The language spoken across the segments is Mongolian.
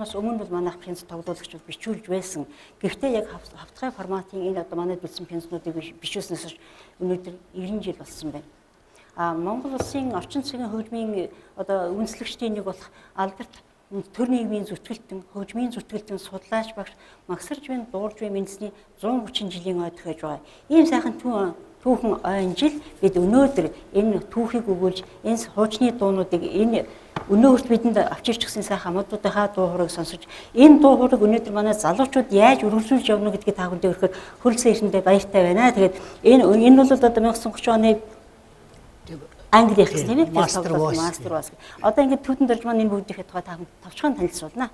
орноос өмнө бол манайх пенс тоглуулагчид бичүүлж байсан. Гэхдээ яг хавтгай форматын энэ одоо манайд бичсэн пенснуудыг бичүүлснээс өнөөдөр 90 жил болсон байна. Монгол улсын орчин цагийн хөгжмийн одоо үндэслэгчдийн нэг болох алдарт төр нийгмийн зүтгэлтэн, хөгжмийн зүтгэлтэн судлаач багш Магсаржвын Дууржвын Мэндсний 130 жилийн ой тохиож байгаа. Ийм сайхан түүхэн ойн жил бид өнөөдөр энэ түүхийг өгүүлж энэ хуучны дуунуудыг энэ өнөөгт бидэнд авчирч гисэн сайхан хамтуудынхаа дуу хооройг сонсож энэ дуу хооройг өнөөдөр манай залуучууд яаж үргэлжлүүлж явна гэдгийг та бүхэнд өргөхөд хөлсөн эрэндээ баяртай байна. Тэгээд энэ бол одоо 1930 оны Англи хэлс тийм ээ мастер бас. Одоо ингээд түүхэн дөрж маань энэ бүгдийнхээ тухай та бүхэнд товчхон танилцуулна.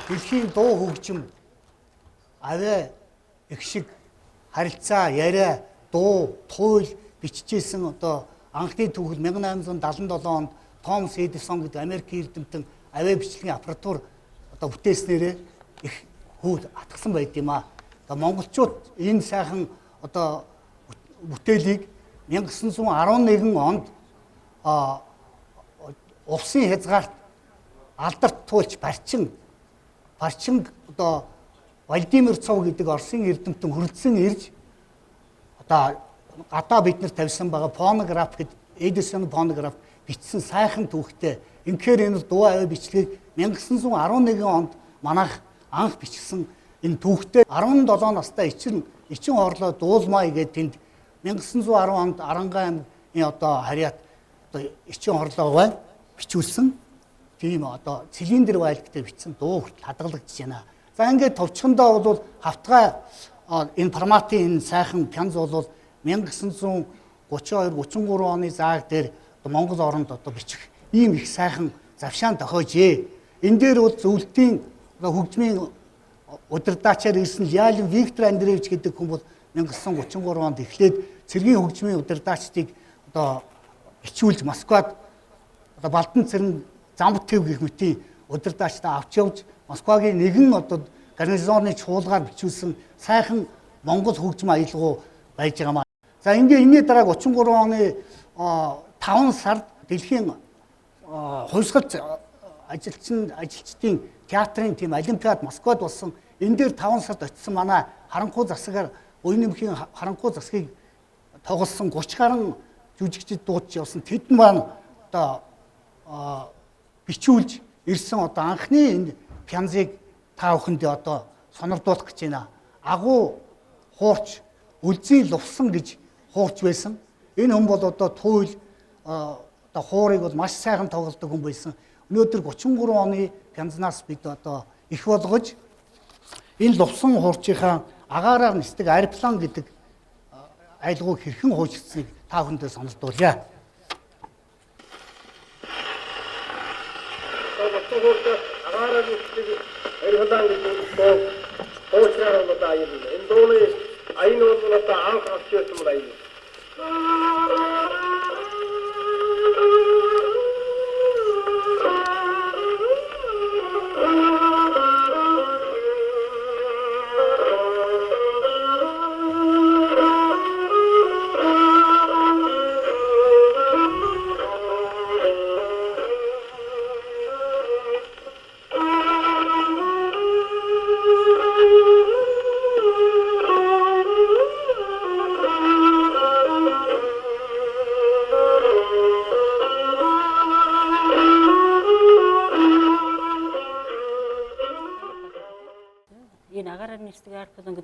Дэлхийн дуу хөгжим аваа их шиг харилцаа, яриа, дуу, туйл бичижсэн одоо анхны түүхэл 1877 онд Томас Эдисон гэдэг Америкийн эрдэмтэн аваа бичлэгийн аппаратур одоо бүтээснээрээ их хүүд атгсан байд юм аа. Одоо монголчууд энэ сайхан одоо бүтээлийг 1911 онд улсын хязгаарт алдарт туульч барчин одоо Владимир Цов гэдэг Оросын эрдэмтэн хүрэлцэн ирж одоо гадаа бид нар тавьсан байгаа фонограф гэдэг Эдисон фонограф бичсэн сайхан түүхтэй. Инхээр энэ дуу аваа бичлэгийг 1911 онд манайх анх бичсэн энэ түүхтэй 17 настай эчин хорлоо дуулмаа гэдэг тэнд 1910 онд Арангаа аймгийн одоо харьяат одоо эчин хорлоо байна бичүүлсэн. Тийм одоо цилиндр байлгтай бичсэн дуу хүртэл хадгалагдаж байна. За ингээд товчхондоо бол хавтгай энэ форматын энэ сайхан пянз бол 1932 33 оны зааг дээр Монгол оронд одоо бичих ийм их сайхан завшаан тохиожээ. Энэ дээр бол зөвлөлтийн хөгжмийн удирдаачаар ирсэн Лялин Виктор Андреевич гэдэг хүн бол 1933 онд эхлээд цэргийн хөгжмийн удирдаачдыг одоо бичүүлж Москвад одоо Балдан цэрэн Замб төв гэх мэтийн удирдаачдаа авч явж Москвагийн нэгэн одоо гарнизоны чуулгаар бичүүлсэн сайхан Монгол хөгжим аялал байж байгаамаа. За ингээ энэний дараа 33 оны 5 сард дэлхийн хувьсгалт ажилчдын театрын тийм олимпиад Москвад болсон. Энэ дээр 5 сард очисон манай харанхуй засагаар Уян нэмхийн харанхуй засгийг тоглосон 30 гаруй жүжигчид дуудаж явсан. Тэд маань одоо бичүүлж ирсэн одоо анхны энэ пянзыг та бүхэндээ одоо сонирдуулах гэж байна. Агуу хуурч Үлзий Лувсан гэж хуурч байсан. Энэ хүн бол одоо туйл одоо хуурыг бол маш сайхан тоглодог хүн байсан. Өнөөдөр 33 оны пянзнаас бид одоо их болгож энэ Лувсан хуурчийнхаа агаараар нисдэг аэроплан гэдэг айлгууг хэрхэн хуучилсныг та бүхэндээ сонирдуулъя. Агаараар нисдэг аэроплан гэдэг хуучраар бол аюул. Энэ дууны аюул бол одоо анх авч ирсэн юм аюул.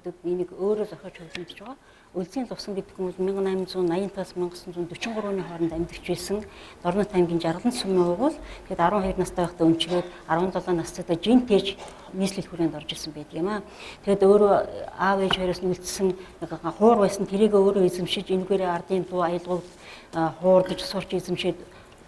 гэдэг энийг өөрөө зохиож хөгжүүлж байгаа. Үлзий Лувсан гэдэг хүмүүс 1880-аас 1943 оны хооронд амьдарч байсан. Дорнот аймгийн Жаргалан сумын угуул тэгэд 12 настай байхдаа өмчгөөд 17 настайдаа жинтэж нийслэл хүрээнд орж ирсэн байдаг юм аа. Тэгэд өөрөө аав ээж хоёроос нь үлдсэн хуур байсан тэрийг өөрөө эзэмшиж энэгээр ардын дуу аялгауд хуурдаж сурч эзэмшээд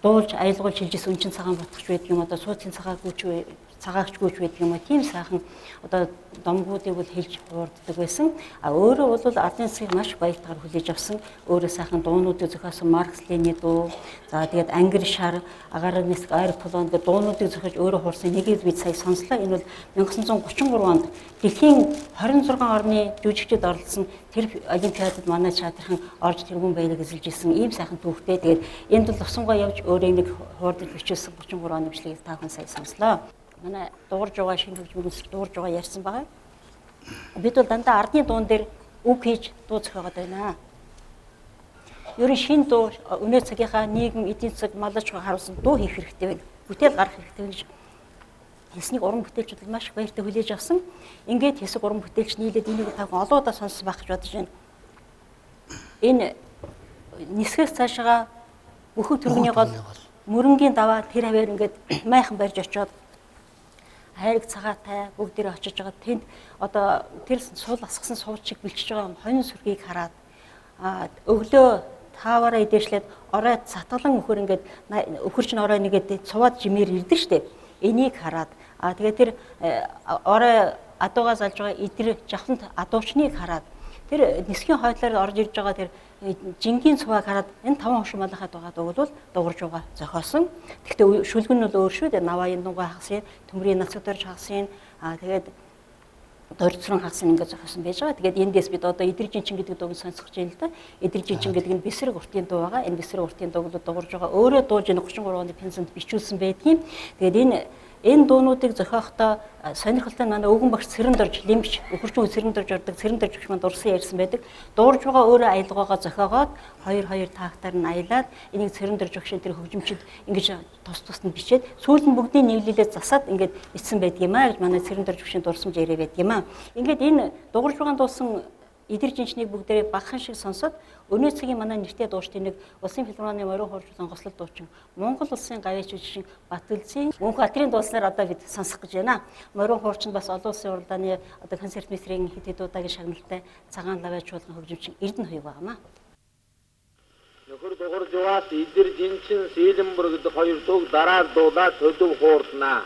дуулж аялгуул шилжсэн өнчин цагаан бутгч байдаг юм одоо сууцын цагаан гүйч цагаагчгүйч байдаг юм уу. Тийм сайхан одоо домгуудыг бол хэлж хуурддаг байсан. А өөрөө бол ардын засгийг маш баяртайгаар хүлээж авсан. Өөрөө сайхан дуунуудыг зохиосон Маркс Ленины дуу. За тэгээд Англи шар, агаар ниск, аэроплан гэдэг дуунуудыг зохиож өөрөө хуурсан нэгийг бид сая сонслоо. Энэ бол 1933 онд дэлхийн 26 орны жүжигчид оролцсон тэр олимпиадад манай чадрхан орж тэргүүн баярыг эзэлж исэн ийм сайхан түүхтэй. Тэгээд энд бол усангаа явж өөрөө нэг хуурдаж бичсэн 33 оны бичлэгийг та хүн сая сонслоо. Манай дуурж байгаа шинэ хөгжмийн үндэслэл дуурж байгаа ярьсан байгаа. Бид бол дандаа ардны дуун дээр үг хийж дуу зохиогоод байна. Ерөн шинэ дуу өнөө цагийнхаа нийгэм, эдийн засаг, малч харуулсан дуу хийх хэрэгтэй байна. Бүтээл гаргах хэрэгтэй байна гэж хэлснийг уран бүтээлчид маш их баяртай хүлээж авсан. Ингээд хэсэг уран бүтээлч нийлээд энийг та хүн олон удаа сонссон байх гэж бодож байна. Энэ нисгээс цаашаа бүхэл төрөний гол мөрөнгийн даваа тэр хаваар ингээд майхан барьж очиод хайрыг цагаатай бүгдээрээ очиж байгаа тэнд одоо тэр суул асгасан сууч шиг бэлчиж байгаа хонин сүргийг хараад өглөө тааваараа идээшлээд орой цатгалан өхөр ингээд өхөрч н орой нэгээд цуваад жимээр ирдэг штеп. Энийг хараад тэгээд тэр орой адуугаа залж байгаа идэр жавхлант адуучныг хараад тэр нисхийн хойдлоор орж ирж байгаа тэр жингийн цуваг хараад энэ 5 хошин малахад байгаа дууг бол дуурж байгаа зохиосон. Гэхдээ шүлгэн нь бол өөр шүү дээ. Наваын нугаа хагасын, төмрийн нацгдорж хагасын, тэгээд дөрцрөн хагасын ингээд зохиосон байж байгаа. Тэгээд эндээс бид одоо Идэр жинчин гэдэг дууг сонсох гэж байна л да. Идэр жинчин гэдэг нь Бэсрэг уртын дуу байгаа. Энэ Бэсрэг уртын дууг бол дуурж байгаа. Өөрөө дууж энэ 33 оны пенсэнд бичүүлсэн байдгийн. Тэгээд энэ дуунуудыг зохиохдоо сонирхолтой манай өвгөн багш Цэрэндорж лимч өхөрчөн Цэрэндорж ордог Цэрэндорж гэх мэт урсан ярьсан байдаг. Дуурж байгаа өөрөө аялгаагаа зохиогоод хоёр тактаар нь аялаад энийг Цэрэндорж багшийн тэр хөгжимчид ингэж тус нь бичээд сүүлд нь бүгдийг нийлүүлээд засаад ингэж бичсэн байдаг юм аа гэж манай Цэрэндорж багшийн дурсамж яриа байдаг юм аа. Ингээд энэ дуурж байгаа дуусан Идэр жинчнийг бүгдээрээ багхан шиг сонсоод өнөө цагийн манай нэртэй дуучдын нэг Улсын филармоны морин хуурчин гослол дуучин Монгол улсын гавьяач жүжигчин Батүлзийн Мөнх Атрийн дууснаар одоо бид сонсох гэж байна. Морин хуурчин бас олон улсын уралдааны одоо концерт мэтрийн хэд хэд удаагийн шагналтай цагаан лавьяач чуулган хөгжимчин Эрдэнэ хоёг байгаамаа. Нөхөр дуурж яваад Идэр жинчин Сэлэнбүр гэдэг хоёр дууг дараа дуулаад төдөв хуурднаа.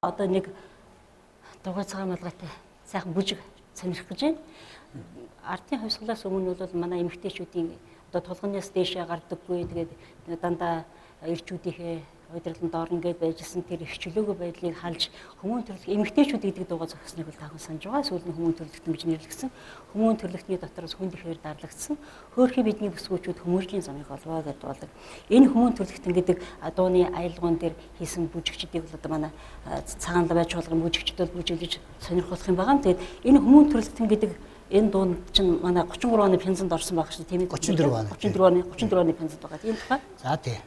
Одоо нэг дугуй цагаан малгайтай сайхан бүжиг сонирх гэж байна. Ардын хувьсгалаас өмнө бол манай эмэгтэйчүүдийн одоо тулгынаас дээшээ гардаггүй, тэгээд дандаа ирчүүдийнхээ удирдланд орно гэдээ байжсэн тэр их чөлөөгөө байдлыг халж хүмүүн төрлөх эмэгтэйчүүд гэдэг дугуй зохиосныг бол таахан санаж байгаа. Сүүл нь хүмүүн төрлөختөн гэж нэрлэгдсэн. Хүмүүн төрлөختний дотроос хүн ихээр дарлагдсан. Хөөрхий бидний бүсгүүчүүд хүмүүжлийн замыг олвоо гэдэг бол энэ хүмүүн төрлөختөн гэдэг дууны аялгуун дээр хийсэн бүжигчдийг бол одоо манай цагаан лаваж чуулган бүжигчд бол бүжиглэж сонирхолох юм байгаа. Тэгээд энэ хүмүүн төрлөختөн гэдэг энэ дунд чинь манай 33 оны пенсанд орсон байх шүү дээ, тийм ээ. 34 оны пенсанд байгаа. Тийм тухай. За тий.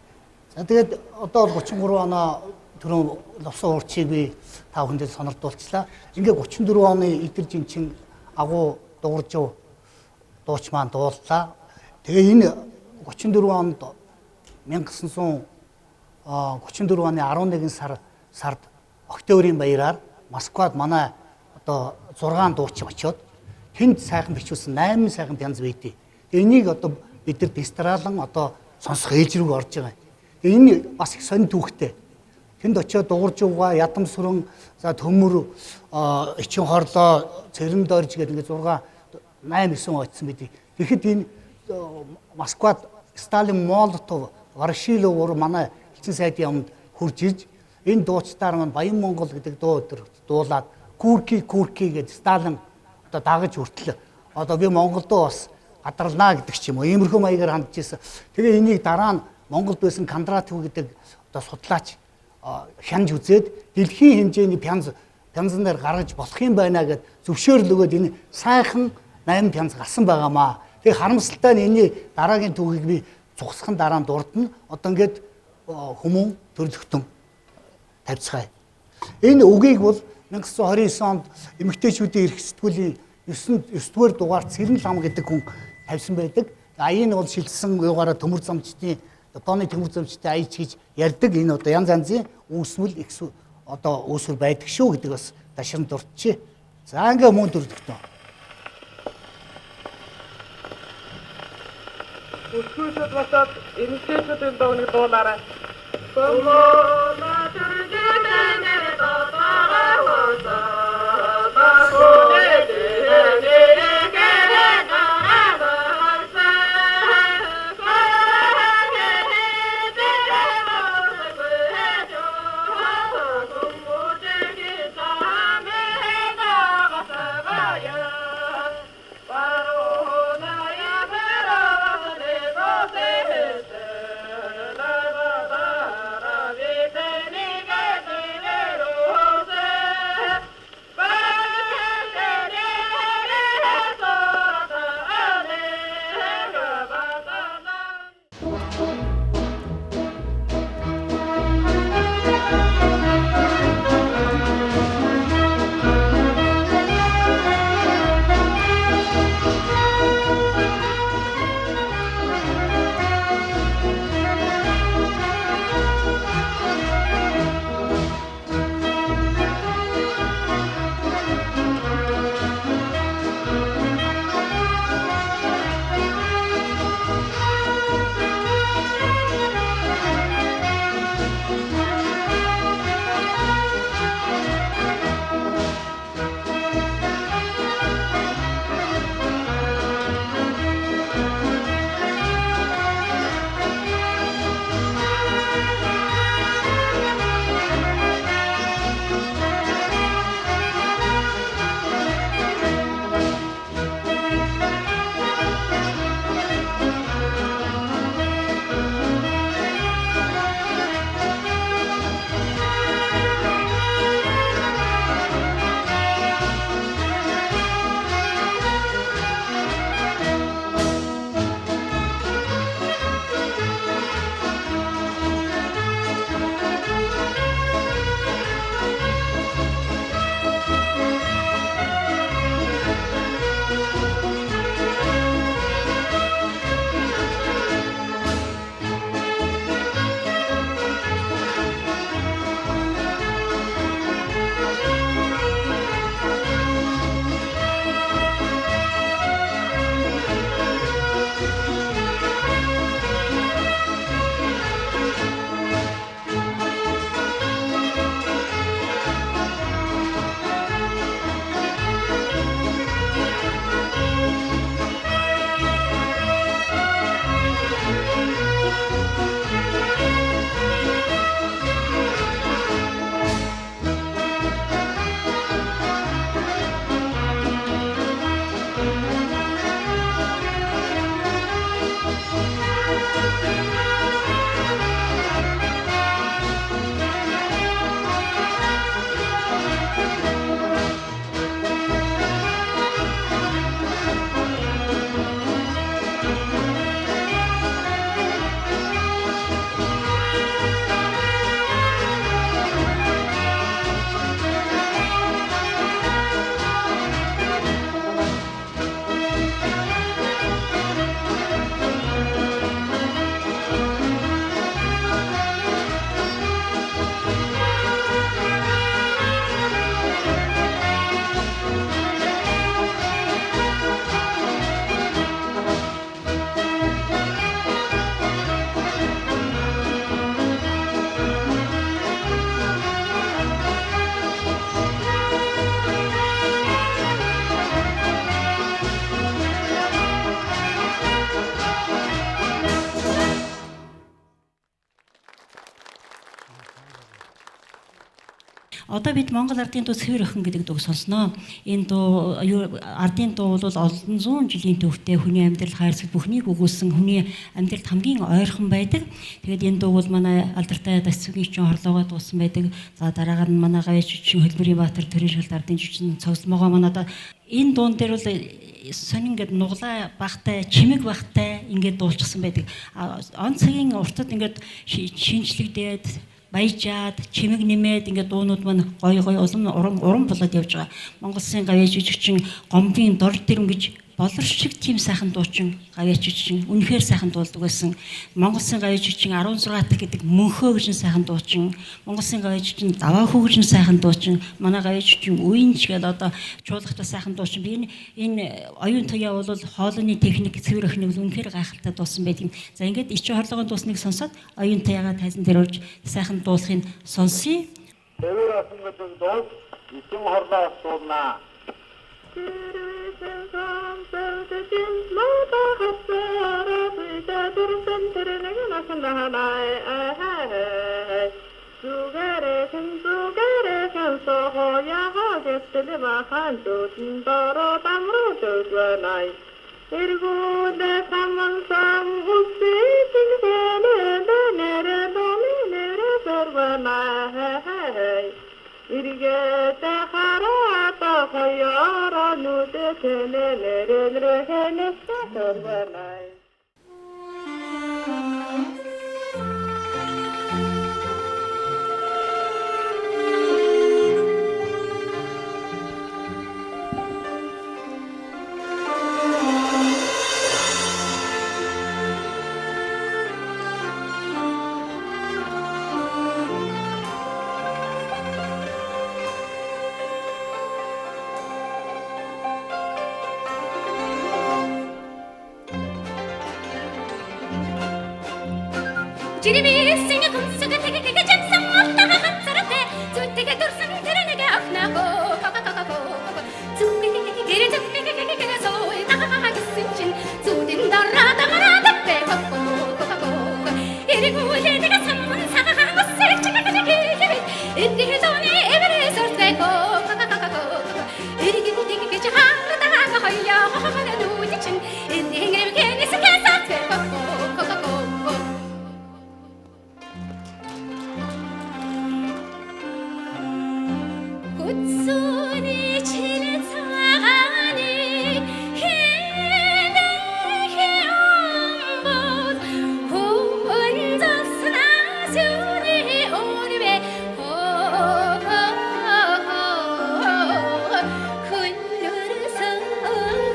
За тэгээд одоо 33 оноо түрүүн ловсон уурчийг би та бүхэндээ сонирдуулчлаа. Ингээ 34 оны Идэр Жинчин агуу дууржив дууч маань дууллаа. Тэгээ энэ 34 онд 1934 оны 11 сард Октябрийн баяраар Москвад манай одоо 6 дуучин очиод тэнд сайхан бичүүлсэн 8 сайхан пянз байдیں۔ Энийг одоо бид нар дистралан одоо сонсох ээлж рүү орж байгаа. Энэ бас их сонь түүхтэй. Тэнд очиод дууржууга, ядам сүрэн, за төмөр, эчин хорлоо, цэрэн дорж гэдэг ингээд 8-9 очсон бидий. Тэгэхэд энэ Москвад Сталин, Молотов, Ворошилов манай элчин сайдын юмд хурж ирж энэ дуучдаар маань Баян Монгол гэдэг дуу өдр дуулаад Курки гэдэг Сталин одоо дагаж хүртэл одоо би Монголдоо бас гадарлаа гэдэг ч юм уу иймэрхүү маягаар хандж ирсэн. Тэгээ энийг дараа нь Монголд байсан Кондратов гэдэг одоо судлаач хянж үзээд дэлхийн хэмжээний пянзан дээр гаргаж болох юм байна гэд зөвшөөрөл өгөөд энэ сайхан 8 пянз гарсан байгаамаа. Тэгээ харамсалтай нь энэ дараагийн түүхийг би цугсахын дараа нь дурдна. Одоо ингээд хүмүүн төрлөختөн тавьцгаая. Энэ үгийг бол 1929 онд эмэгтэйчүүдийн эрх сэтгүүлийн 9-р дугаар Цэрэн лам гэдэг хүн тавьсан байдаг. Аян бол шилжсэн югаараа төмөр замчдын Японы төмөр замчдын аяж гэж ярьдаг. Энэ одоо янз янзын үүсмэл одоо үүсвэр байдаг шүү гэдэг бас дашин дурдчихэ. За ингээ мөн дүрдэгтэн. Өсгөөсөд басаад эмэгтэйчүүдийн дууны дуулаарай. Одоо бид Монгол ардын дуу Цэвэр охин гэдэг дууг сонсноо. Энэ дуу ардын дуу бол олон зуун жилийн төвтэй хүний амьдрал хайрцаг бүхнийг өгүүлсэн хүний амьдралд хамгийн ойрхон байдаг. Тэгээд энэ дуу бол манай алдартай Дасцүгийн чин хорлоогоо дуусан байдаг. За дараагаар нь манай Гавьяа чин Хөлбөрийн Баатар төрийн шалт ардын жижигэн цогцлмогоо манай энэ дуун дээр бол сонин ингээд нуглаа багтай, чимэг багтай ингээд дуулчихсан байдаг. Он цагийн уртад ингээд шинжлэгдээд баяжаад чимэг нэмээд ингээд дуунууд маань гой улам уран болоод явж байгаа. Монгол Улсын Гавьяа жижигчин гомбын дор дэрэм гэж боловсрчиг тийм сайхан дуучин гавьяаччин үнэхээр сайхан дуулдаг байсан. Монголын гавьяаччин 16 дахь гэдэг мөнхөө гэж сайхан дуучин, Монголын гавьяаччин даваахуу гэж сайхан дуучин, манай гавьяаччин үинч гэдэг одоо чуулгатай сайхан дуучин. Би энэ оюун туяа бол хоолойны техник цэвэр охиныг үнэхээр гайхалтай дуусан байдаг. За ингээд ичи хорлогын дуусныг сонсоод оюун туяагаа тайзан дээр урьж сайхан дуулахыг сонсъё. Тэвэр асан гэдэг дуус ичим хорлоос дуулнаа. Иргэдэ харата хаяра нүдэ тэнэлэрэнрэнэ сэтэрвэнай. 지리미 생각 공수가 되게 장상 없다가 한사람대 주택에 둘선 드러내게 앞나고 가가가가고 주택에 주택에 소리 나가가기 승진 주딘 달아다가라 답배 걷고 가고 이리고 내가 선문 사가고 쓸지가게 이리 돈이 에베레 설대고 가가가가고 이리고 되게 하다가 허여 허허가 누지친 인생을 괜히 스케서 되고 꽃순이 지는 산이 희대히 엄봇 혼자서 나주니 오름에 흘러서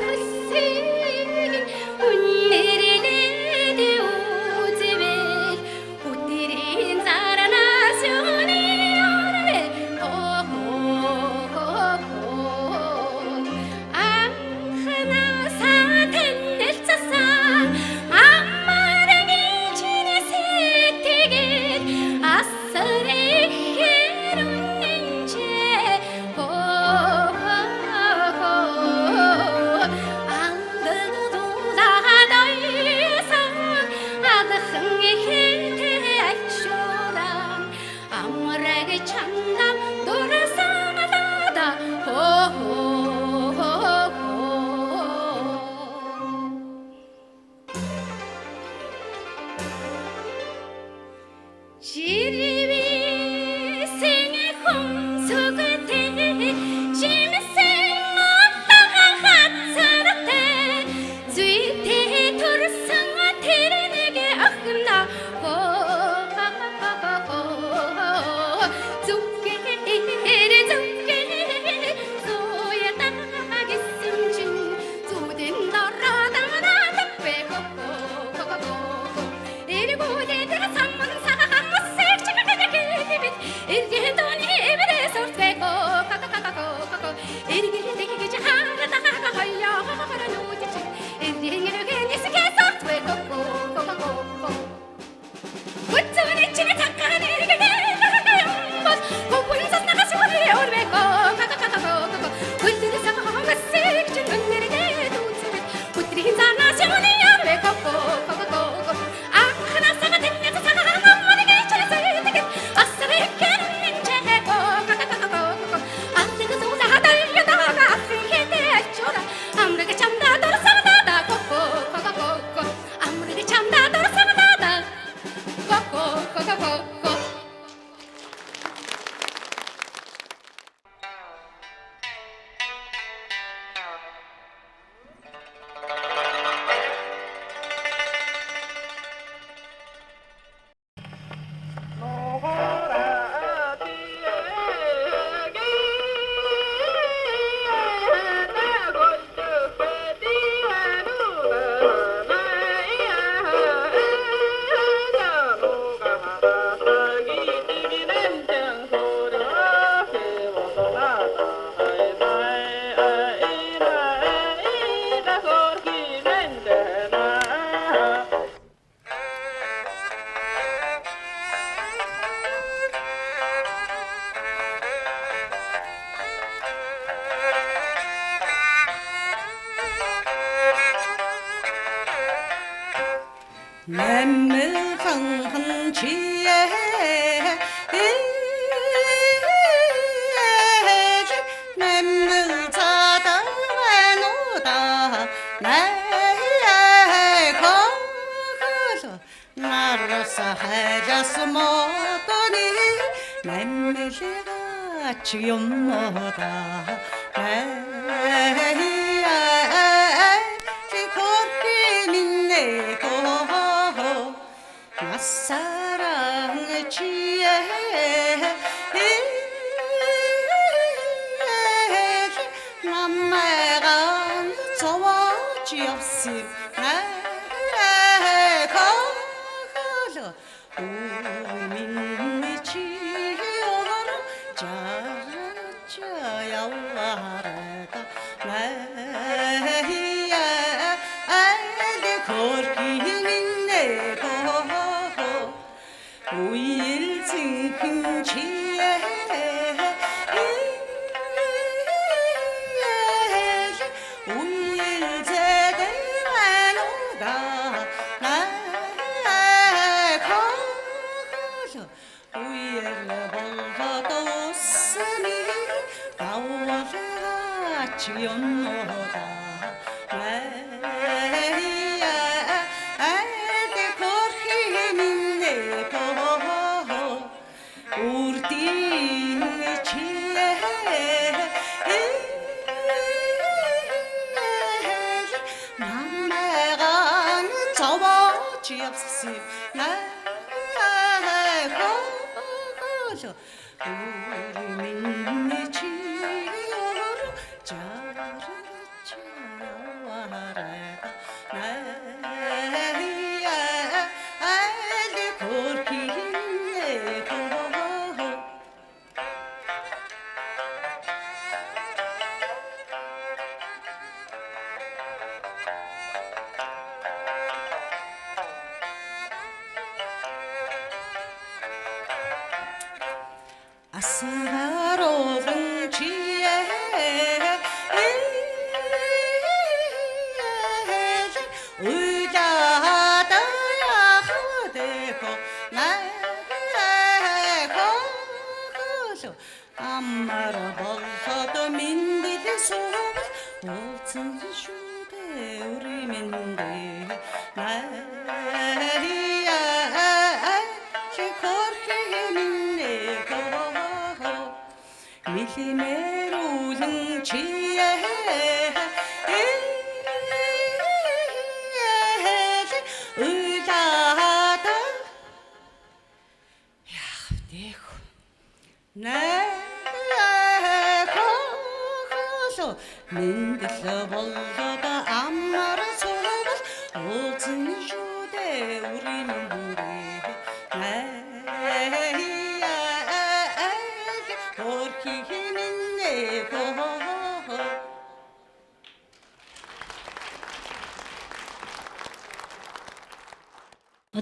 헛스긴 운내를 내대 오지매 옷들이 자라나주니 오름에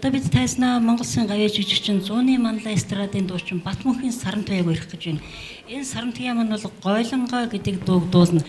Одоо бид тайснаа Монгол Улсын гавьяа жүжигчин Зууны Манлай эстрадын дуучин Батмөнхийн Саран туяаг өрөх гэж байна. Энэ Саран туяа маань бол Гойлонгоо гэдэг дууг дуулна.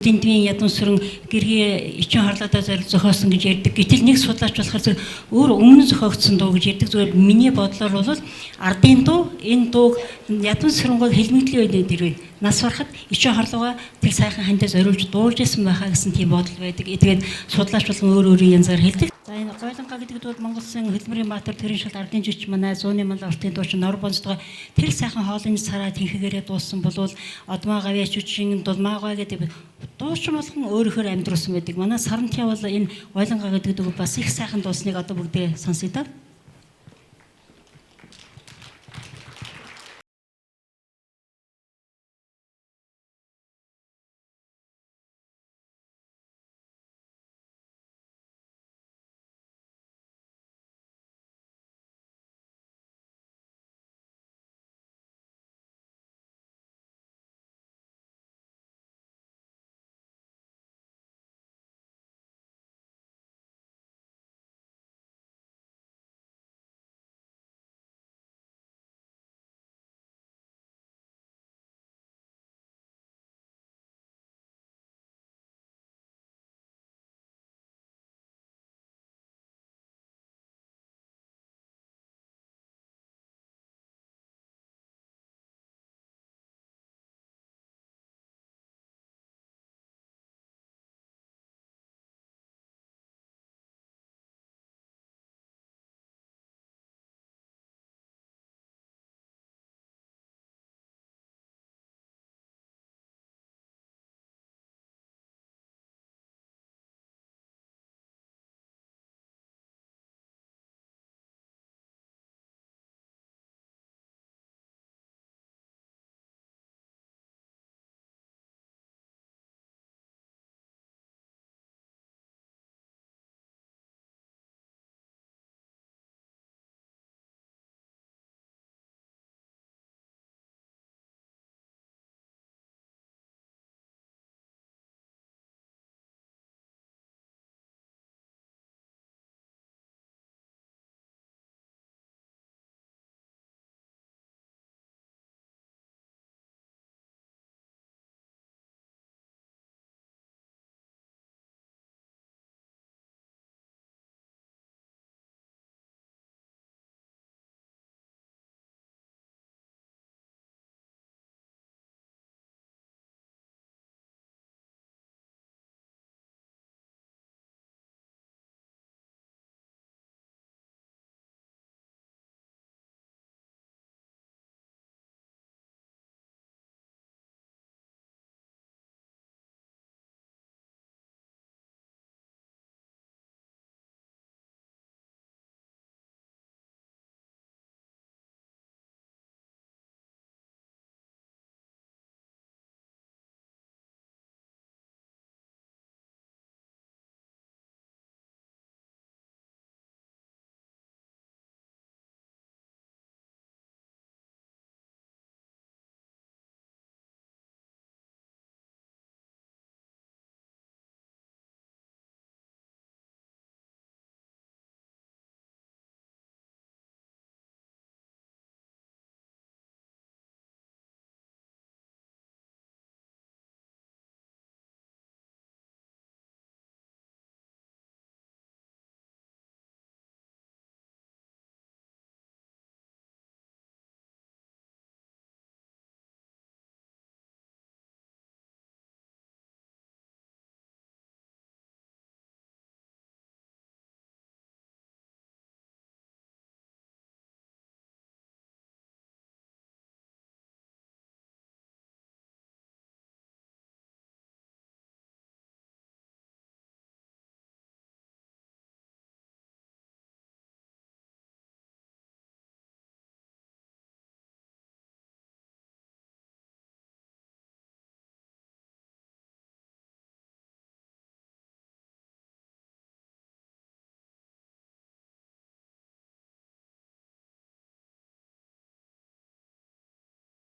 Тэнтвийн ядуу сүрэн гэрээ ичин харлаадаа зориулж зохиосон гэж ярьдаг. Гэтэл нэг судлаач болохоор зөв өөр өмнө зохиогдсон дуу гэж ярьдаг. Зөвхөн миний бодлоор бол ардын дуу энэ дууг ядуу сүрэнгойг хэлмэгдлийн үед дэрвээ нас барахад ичин харлууга тэр сайхан хандаа зориулж дуулж исэн байхаа гэсэн тийм бодол байдаг. Тэгээд судлаач болон өөр өөрийн янзаар хэлдэг. За энэ гойлонга гэдэг бол Монгол Улсын хөдөлмөрийн баатар төрийн шил ардын жигч манай зууны мал ортын дуучин Нор Бонцтой тэр сайхан хоолны цараа тэнхгээрээ дууссан болвол Одмаа гавьяач үчийн дулмаагаа гэдэг дуучин болгон өөрөөр амьдруулсан байдаг. Манай Сарантья бол энэ гойлонга гэдэг бас их сайхан дуусныг одоо бүгдээ сонсъё да.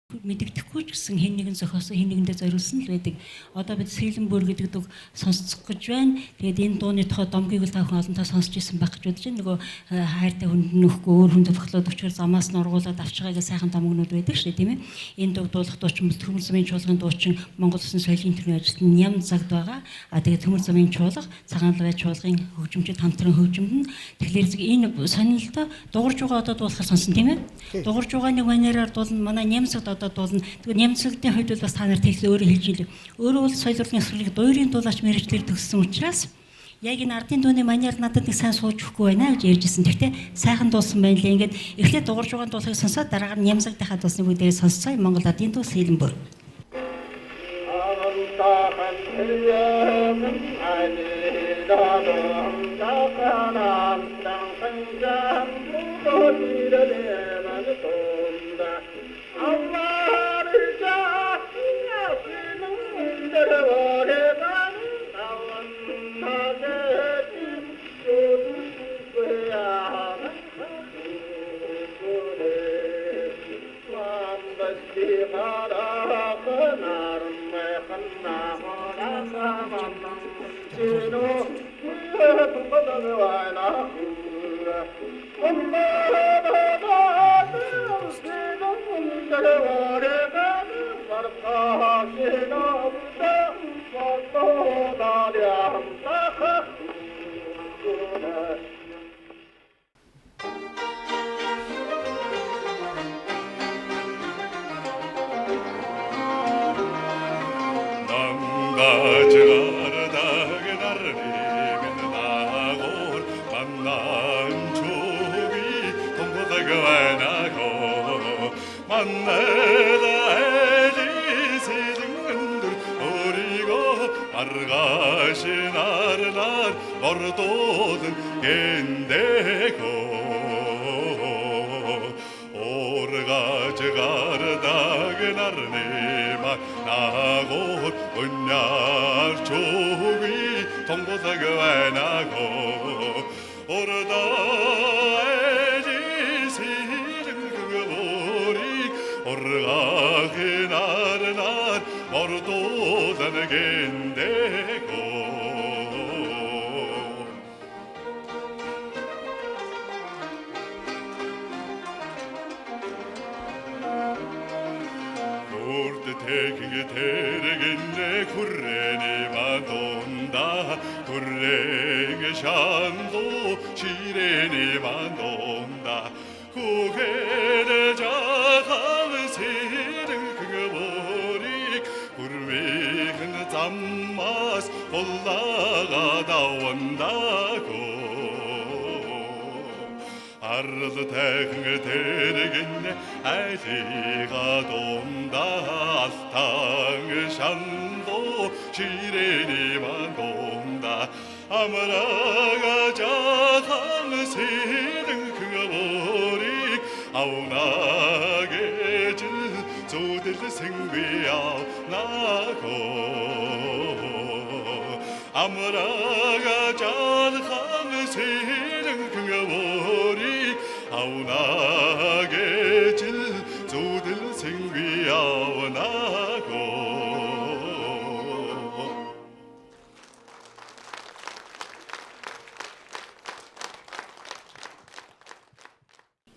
Мэдэгдэхгүй ч гэсэн хэн нэгэн зохиосон хэн нэгэндээ зориулсан л байдаг. Одоо бид Сэлэнбүр гэдэг дуу сонсцох гэж байна. Тэгээд энэ дууны тухай домгийг л та бүхэн олонтаа сонсч ирсэн байх гэж бодож байна. Нөгөө хайртай хүнд нөхгүй өөр хүнд бохлоод өчгөр замаас нургуулад авчгаагаа сайхан домгнууд байдаг шүү дээ, тийм ээ. Энэ дуу дуулах дуучин Төмөр замын чуулгын дуучин Монгол Улсын соёлын төрний ажилтны Ням Загд байгаа. Тэгээд Төмөр замын чуулга, Цагаанлавай чуулгын хөгжимчид хамтран хөгжимдөн. Тэгэхээр энэ сонирхолтой дуурж байгаа одоо дуулахаар сонсон, тийм ээ. Дуурж байгаа нэг манераар дуулна. Манай Ням Загд одоо дуулна. Тэгээд Нямцлагдын хувьд бол бас та нарт хэлээ өөрөө хэлж илээ. Өөрөө бол соёл урлагийн сургуулийн дуурийн дуулаач мэргэжлэр төгссөн учраас Яг энэ ардын дууны маниар надад нэг сайн сууж өгөхгүй байна гэж ярьжсэн. Тэгтээ сайхан дуусан байна лээ. Ингээд эхлээд дуурж байгаа дуулахыг сонсоод дараагаар нь Нямзагдахаа дуусны бүгдээ сонсцоо Монгол ардын дуу Сэлэнбөр.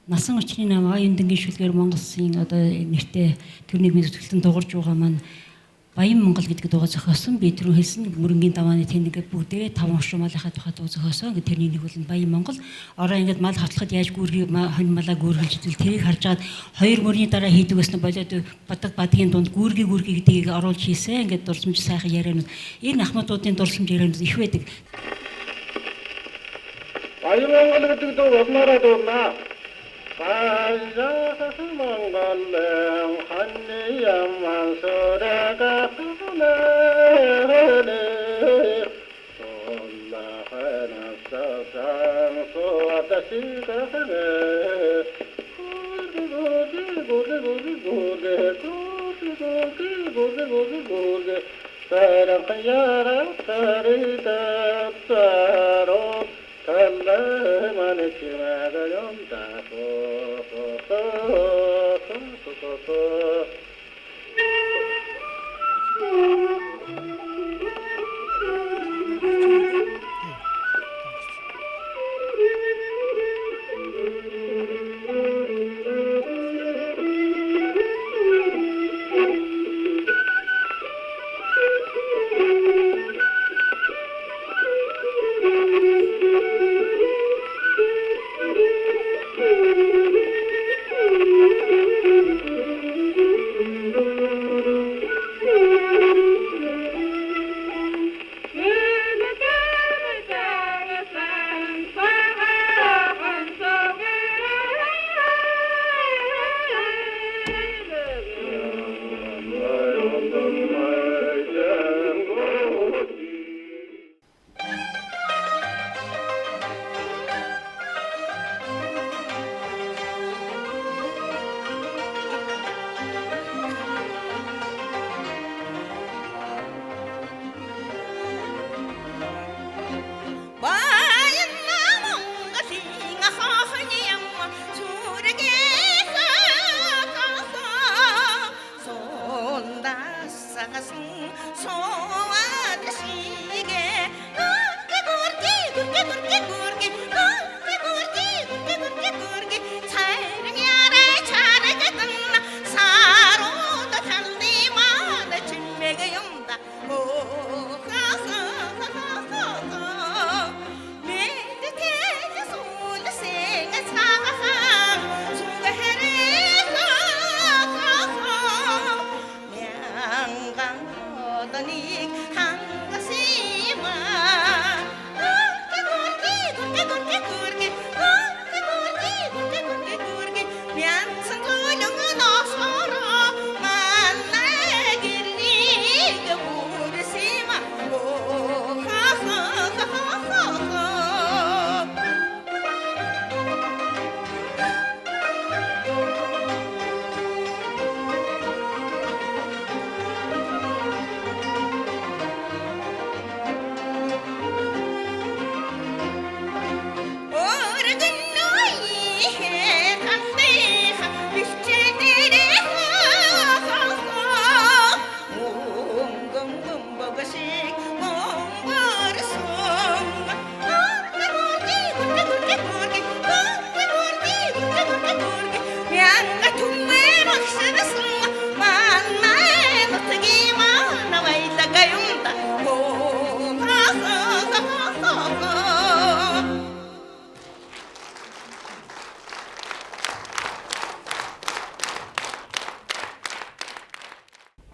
Насан өчний нам оюун-дэнгийн шүлгээр Монгол Улсын одоо нэртэй төрний мэдээлэлтэн дуурж байгаа маань Баян Монгол гэдэг дуугаа зохиосон. Би түрүү хэлсэн мөрөнгийн давааны тэнэг бүгдээ 5 оршуулмалынхаа тухай дуу зохиосон. Ингээд тэрний нэг бол Баян Монгол. Ороо ингээд мал хавтлахад яаж гүүргийг хонь малаа гүүргэлж ивэл тэрийг харж чад 2 мөрний дараа хийдэг гэсэн болоод бадгийн дунд гүүргийг гэдгийг оруулж хийсэн. Ингээд дурсамж сайхан ярианууд энэ ахмадуудын дурсамж ярианууд их байдаг. Баян Монгол гэдэг дуу болмороо дуурнаа. Баян Монгол ханны яман сорага ханаа сонна хана сасан соатасика ханаа гургэ сарахяра сарита саро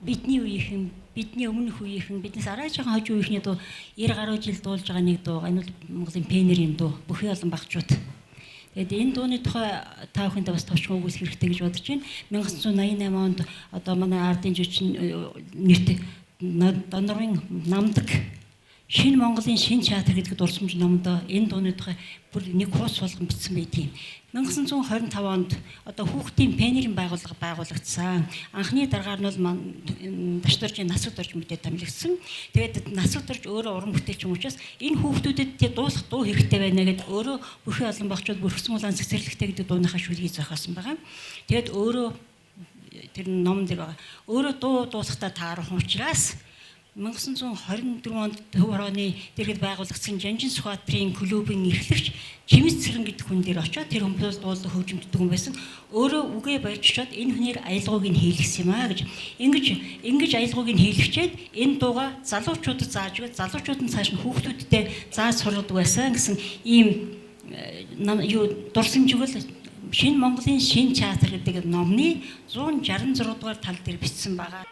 Бидний үеийнхэн, бидний өмнөх үеийнхэн, биднээс арай жоохон хожуу үеийнхний дуу 90 гаруй жил дуулж байгаа нэг дуу, энэ бол Монголын пенерийн дуу, бүхий олон багчууд. Тэгээд энэ дууны тухай та бүхэндээ бас товчхон үгүйсэх хэрэгтэй гэж бодож байна. 1988 онд одоо манай ардын жүжигчин нэртэй Донорын намдаг Шинэ Монголын шинэ театр гэдэг дурсамж номдоо энэ дууны тухай бүр нэг хуудас болгон бичсэн байдгийг. 1925 онд одоо хүүхдийн пенерийн байгууллага байгуулагдсан. Анхны даргаар нь бол Дашдоржийн Насаг Дорж мэдээ томилогдсон. Тэгээд Насаг Дорж өөрөө уран бүтээлч юм учраас энэ хүүхдүүдэд дуулах дуу хэрэгтэй байна гэдээ өөрөө бүхий олон багчууд бүрхсэн улаан цэцэрлэгтэй гэдэг дууныхаа шүлгийг зохиосон байгаа. Тэгээд өөрөө тэр ном дээр байгаа. Өөрөө дуу дуусахтаа таарах учраас 1924 онд Төв хорооны дэргэд байгуулагдсан Жанжин Сүхбаатарын клубын эрхлэгч Чимэс Цэрэн гэдэг хүн дээр очиод тэр хүмүүст дуулах хөгжимддөг хүн байсан. Өөрөө үгээ барьжчаад энэ хүнээр аялгауг нь хийлгэсэн юм аа гэж. Ингэж аялгауг нь хийлгчээд энэ дууга залуучуудад зааж өгöd залуучууд нь цааш нь хүүхдүүдтэй зааж сургадаг байсан гэсэн ийм дурсамжиг л Шинэ Монголын шинэ театр гэдэг номны 166 дугаар тал дээр бичсэн байгаа.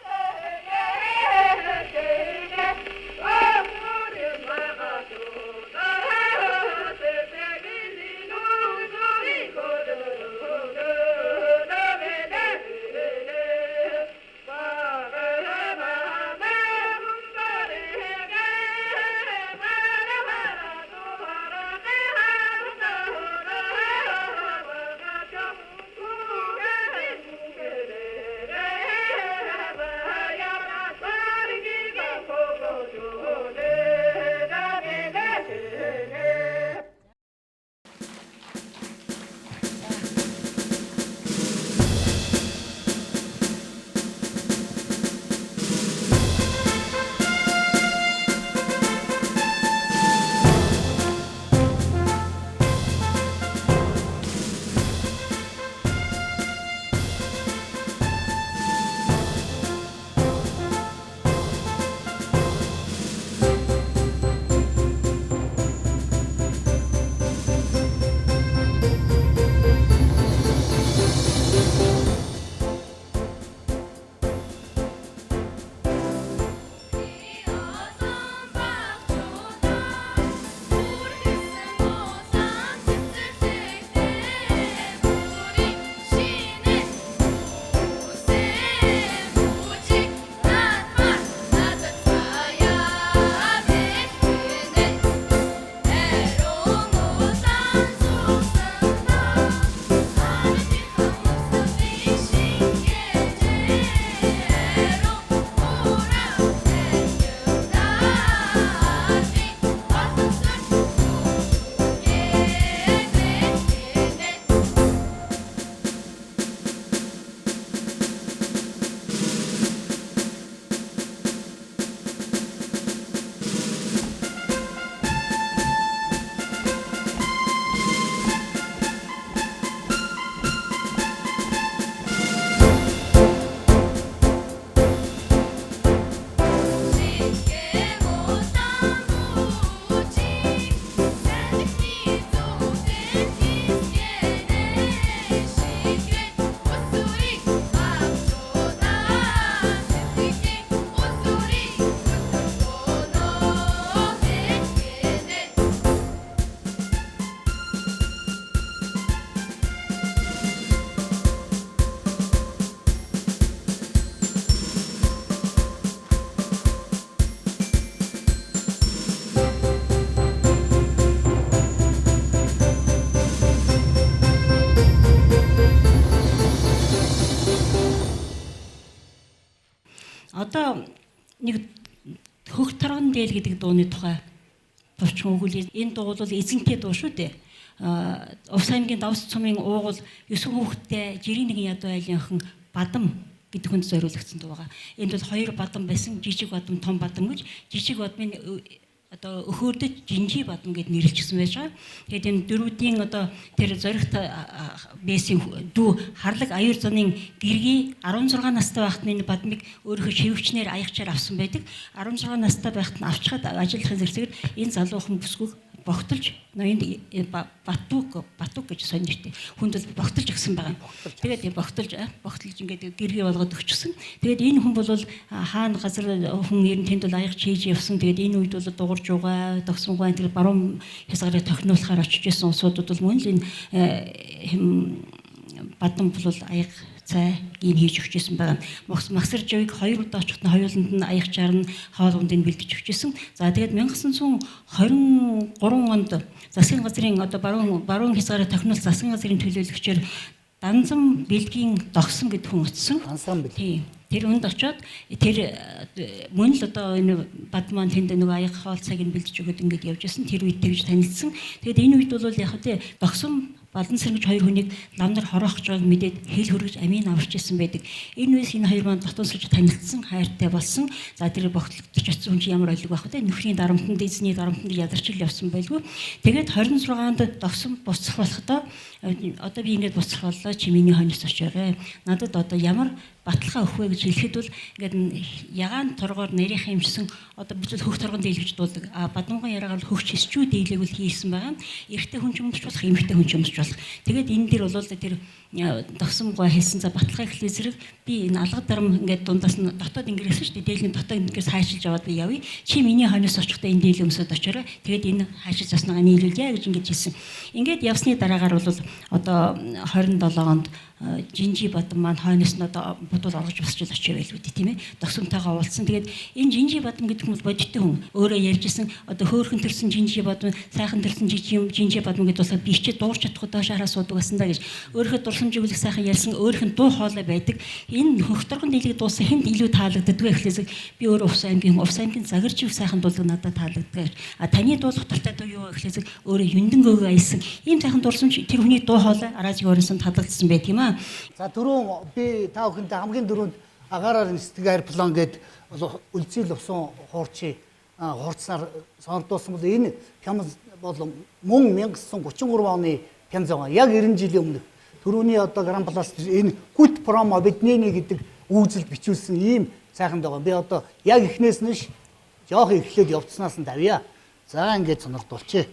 одоо нэг хөх торгон дээл гэдэг дууны тухай товчхон өгүүл. Энэ дуу бол эзэнтэй дуу шүү дээ. Увс аймгийн Давс цумын уугуул 9 хүүхэдтэй жирийн нэгэн ядуу айлын охин Бадам гэдэг хүнд зориулагдсан дуу байгаа. Энд бол 2 бадам байсан. Жижиг бадам, том бадам гэж. Жижиг бадмын одоо өхөөдөж Жинжи бадам гэд нэрлэгдсэн байж байгаа. Тэгээд энэ дөрүүдийн одоо тэр зоригт бэсийн дүү Харлаг аюур зуны гэргий 16 настай байхад энэ бадмыг өөрийнхөө шивгчнэр аягчаар авсан байдаг. 16 настай байхад нь авчгаад ажиллахын зэрэгцээр энэ залуухан бүсгүйг богтолж ноёнд Батук гэж сонь нэртэй хүнд бол богтолж өгсөн байгаа. Тэгээд богтолж ингээд гэргий болгоод өгчихсөн. Тэгээд энэ хүн бол хаана газар хүн ер нь тэнд бол аяг хийж явсан. Тэгээд энэ үед бол дуурж угаа, тогсонгүй тэр баруун хязгаарыг тохиноолохоор очиж исэн улсуудад бол мөн л энэ Бадам бол аяг цай ийм хийж өгчээсэн байгаа. Махсар жавыг 2 удаа очиход нь хоёуланд нь аягчаар нь хоол ундыг бэлдэж өгчээсэн. За тэгээд 1923 онд засгийн газрын одоо баруун хязгаарыг тохиноолох засгийн газрын төлөөлөгчөөр Данзан бэлгийн догсон гэдэг хүн очсон. Дансан бэл. Тийм. Тэр үнд очоод тэр мөн л одоо энэ Бадман тэнд нэг аяг хоол цагийг бэлдэж өгöd ингэж явж байсан. Тэр үед тэгж танилцсан. Тэгээд энэ үед бол яг хөө догсон Балдан сэргэж 2 хүнийг ламнар хороох гэж байгааг мэдээд хэл хөргөж амийн аварч исэн байдаг. Энэ үеэс энэ 2 маань дотоод сэрж танилцсан, хайртай болсон. За тэр богтлогдож очсон хүн чинь ямар ойлог байх вэ? Нөхрийн дарамтанд, эзний дарамтанд ядарчил явсан байлгүй. Тэгээд 26-нд догсон буцах болохдоо одоо би ингэж буцах боллоо чи миний хойноос очоорой. Надад одоо ямар баталгаа өгөх вэ гэж хэлэхэд бол ингээд ягаан торгоор нарийнх юмшсан одоо бүзэл хөх торгон дийлгэж дуулдаг. Бадамган яриагаар хөгч хэсчүү дийлэг бол хийсэн байгаа. Эрэгтэй хүн ч өмсч болох, эмэгтэй хүн ч өмсч болох. Тэгээд энэ дэр бол тэр догсон гоо хэлсэн за баталгаа эхлэх зэрэг би энэ алга дарам ингээд дундаас нь дотоод ингэрсэн шүү дээ. Дийлгийн дотоод ингэрээс хайшилж аваад би явъя. Чи миний хойноос очихдаа энэ дийлэг өмсөд очоорой. Тэгээд энэ хайшилж заснаа нийлүүлье гэж ингэж хэлсэн. Ингээд явсны дараагаар бол одоо 27 онд Жинжи Бадам маань хойноос нь одоо будуул оргож босч очив байлгүй тийм ээ. Догсомтойгоо уулзсан. Тэгээд энэ Жинжи Бадам гэдэг хүн бодиттой хүн. Өөрөө ярьжсэн одоо хөөхөн төрсэн Жинжи Бадам, сайхан төрсэн Жинжи Бадам гэдэг бол би ч дуурч чадахгүй доошаараа суудаг гэсэн да гэж. Өөрийнхөө дурсамжиглэх сайхан ярьсан, өөрийнх нь дуу хоолой байдаг. Энэ хөхторгон дийлэг дуусан хэнд илүү таалагддаг гэхлээс би өөрөө Увс аймгийн загиржив сайхан дуулаг надад таалагддаг. Таны дуулах дуртай дуу юу гэхлээс өөрөө юндэн гөөгөө аясан. Ийм сайхан дурсамж тэр хүний дуу хоолой Аразиг орсон таалагдсан байт юм аа. За түрүүн би та бүхэнд хамгийн дөрөнд агаараар нисдэг аэроплан гээд үлзий лувсан хуурцсаар сонгогдсон бол энэ пямз бол мөн 1933 оны пямз байгаа. Яг 90 жилийн өмнө түрүүний одоо Гранд Пласт энэ культ промо бидний гэдэг үүсэл бичүүлсэн ийм сайхан байгаа. Би одоо яг эхнээс нь жоох эхлээд явцснаас нь тавья. За ингээд сонирдуулчих.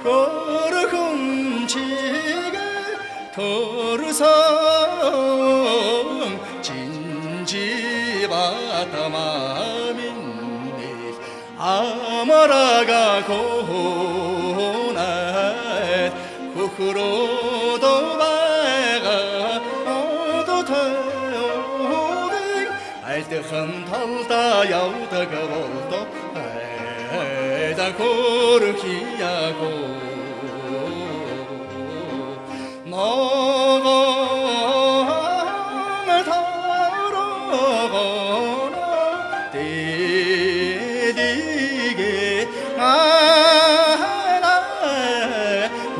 고르금치게 도르성 진지바다마민니 아마라가 고나 후후로도 바가 어도 태우등 알듯한 달다 야우다가 볼도 다 고르기야고 너가 다뤄거나 디디게 하나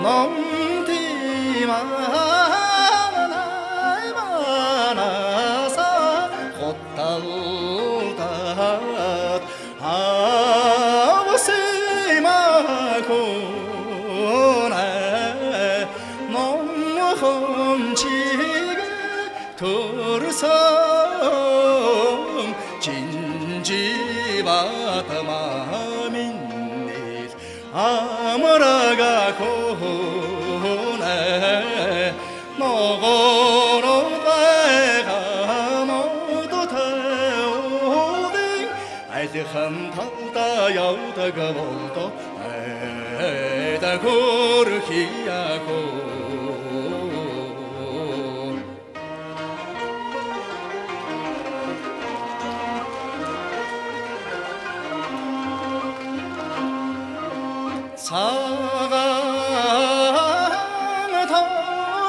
넘디만 많아서 곧다우다 아버지마고나 너무 험지게 도르성 진지바다마민니 아무라가 고나 너고로 내가 모두 태우등 알듯한 달다 야우다가 볼도 알다 고르기야고 사강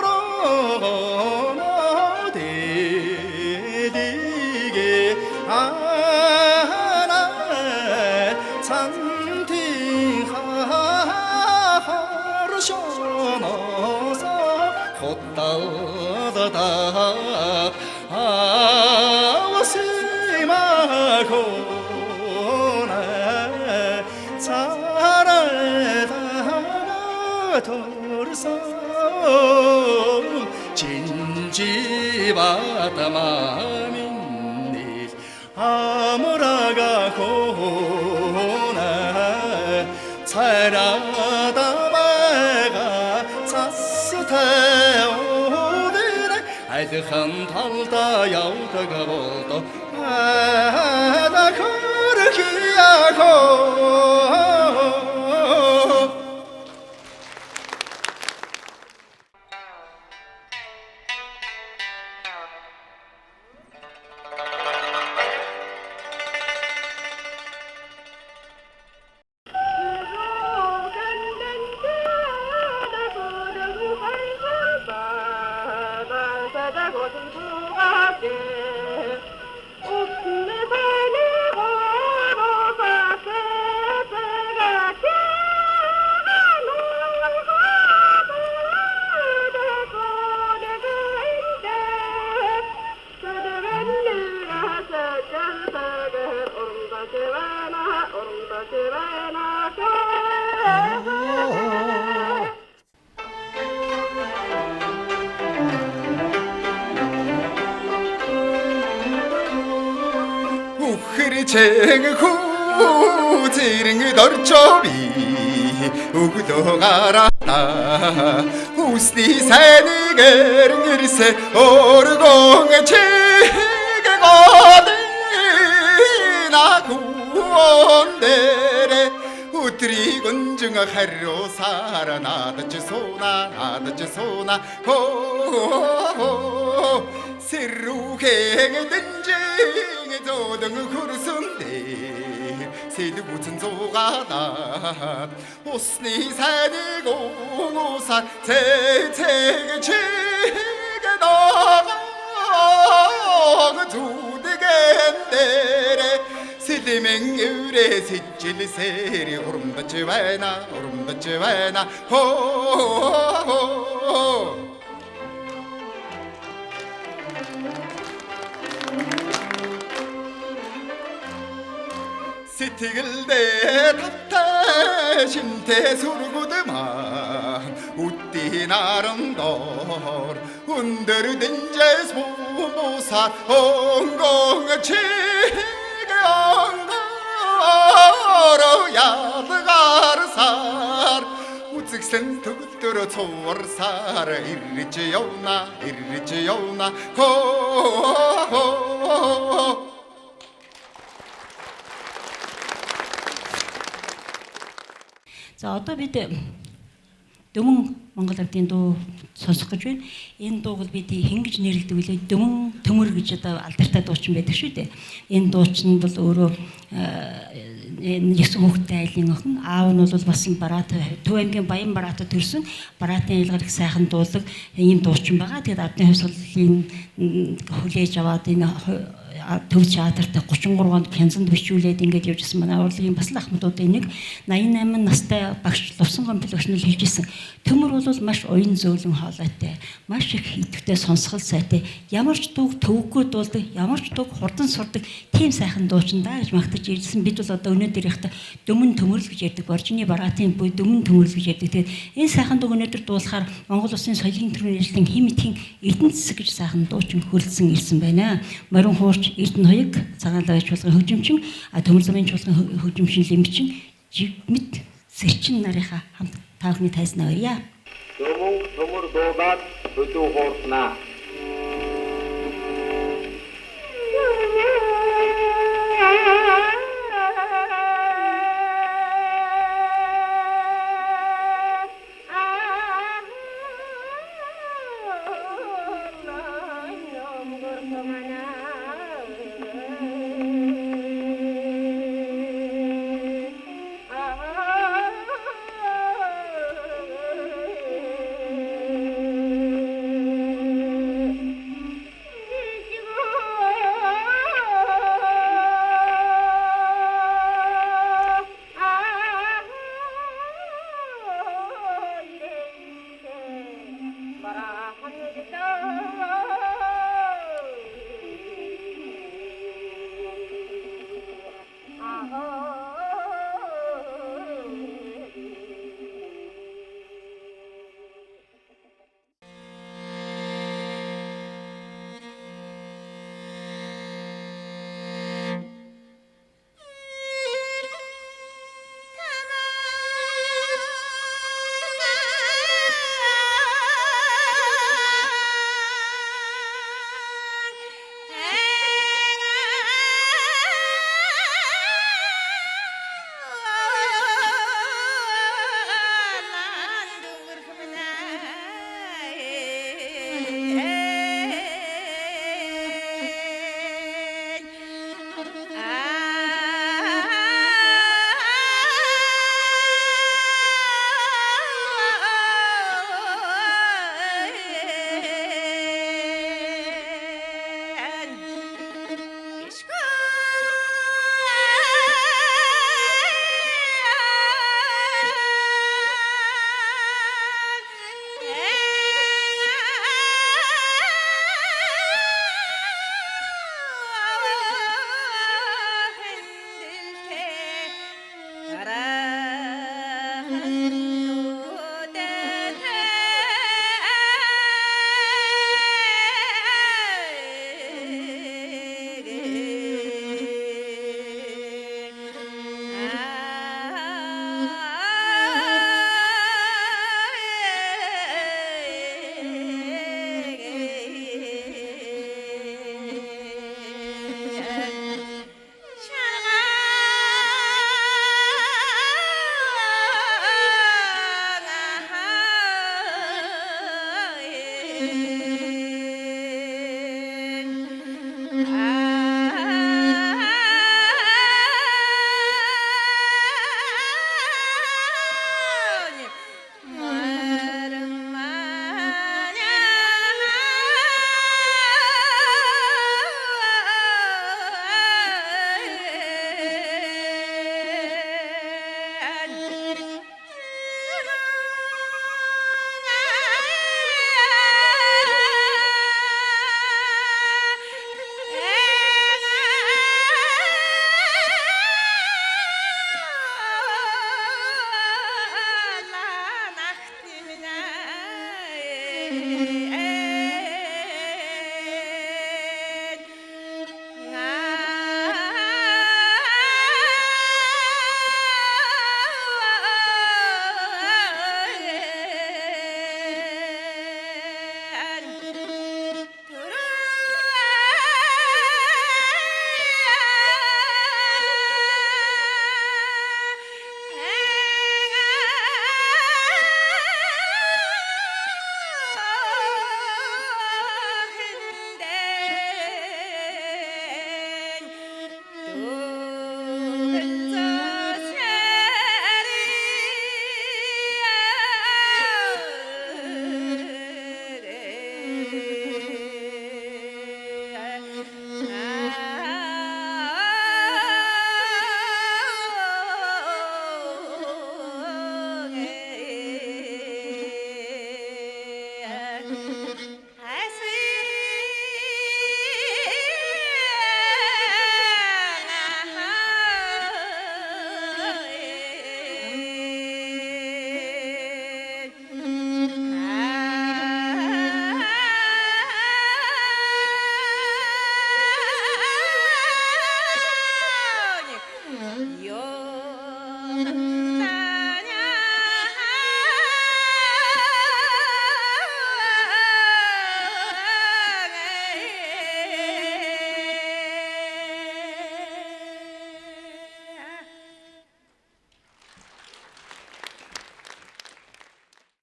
더러거나 디디게 하나 산팅하하루 쇼너서 곧다우다다 아와시마고나 사랑다가 도르성 진지바다마민니 아무라가 고나 살아다마가 사스태오드네 알듯한 달다 야우다가 볼도 아다 고르기야고 쟁구 지릉 덜초비 우구도 가라다 우스니 산이 게르르세 오르공에 치게거든 나구원데레 우트리 군중아 하루 살아나다치 소나 나다치 소나 호 세루갱에 든쟁에 도등을 구르순데 세드 무슨 소가다 오스니 산이고 오산 세체게 치게 너가 두대겐데레 세대맹유레 세찔세리 오름다치와나 오름다치와나 호호호 시티글대 탑타 심태 수르구드만 웃디 나름돌 운드르든 제 소모사 엉공을 치게 엉거로 야드가르살 үзэгсэн төгөлдөр цуурсаар ирж явна хоо. За одоо бид Дөмөн Монгол ардын дуу сонсох гэж байна. Энэ дууг бид хэнгэж нэрлэдэг үлээ Дөмөн төмөр гэж одоо алдартай дуучин байдаг шүү дээ. Энэ дуучин бол өөрөө 9 хүүхэдтэй айлын охин. Аав нь бол бас Бараат Төв аймгийн Баян Бараатад төрсөн. Бараатын ялгаар их сайхан дуулаг ийм дуучин байгаа. Тэгээд ардын хувьсгалын хүлээж аваад энэ Төв театрт 33 онд Пянзанд бичүүлээд ингэж явжсэн манай урлагийн бас л ахмадуудын нэг 88 настай багш Лувсан гомбил өгшнөл хийжсэн. Төмөр бол маш уян зөөлөн хоолойтой, маш их идэвхтэй сонсгол сайтай, ямар ч дууг төвөггүй дуулдаг, ямар ч дууг хурдан сурдаг тийм сайхан дуучин даа гэж магтаж ирсэн. Бид бол одоо өнөөдөр яхад Дөмөн төмөрл гэж ярьдаг, Боржины Бараатын буй Дөмөн төмөрл гэж ярьдаг. Тэгээд энэ сайхан дууг өнөөдөр дуулахаар Монгол Улсын соёлын төрийн ажлын хэм мэтийн Эрдэнэ цэцэг гэж сайхан дуучин хөрөлдсөн ирсэн байна. Морин хуурч Эрдэнэ хоёг цагаалаа чуулган хөгжимчин, төмөр замын чуулган хөгжимчин лимчин жигмэд сэрчин нарынхаа хамт та бүхний тайзнаа баяа. Дөмөн төмөр дуудаад хөдөө хуурснаа.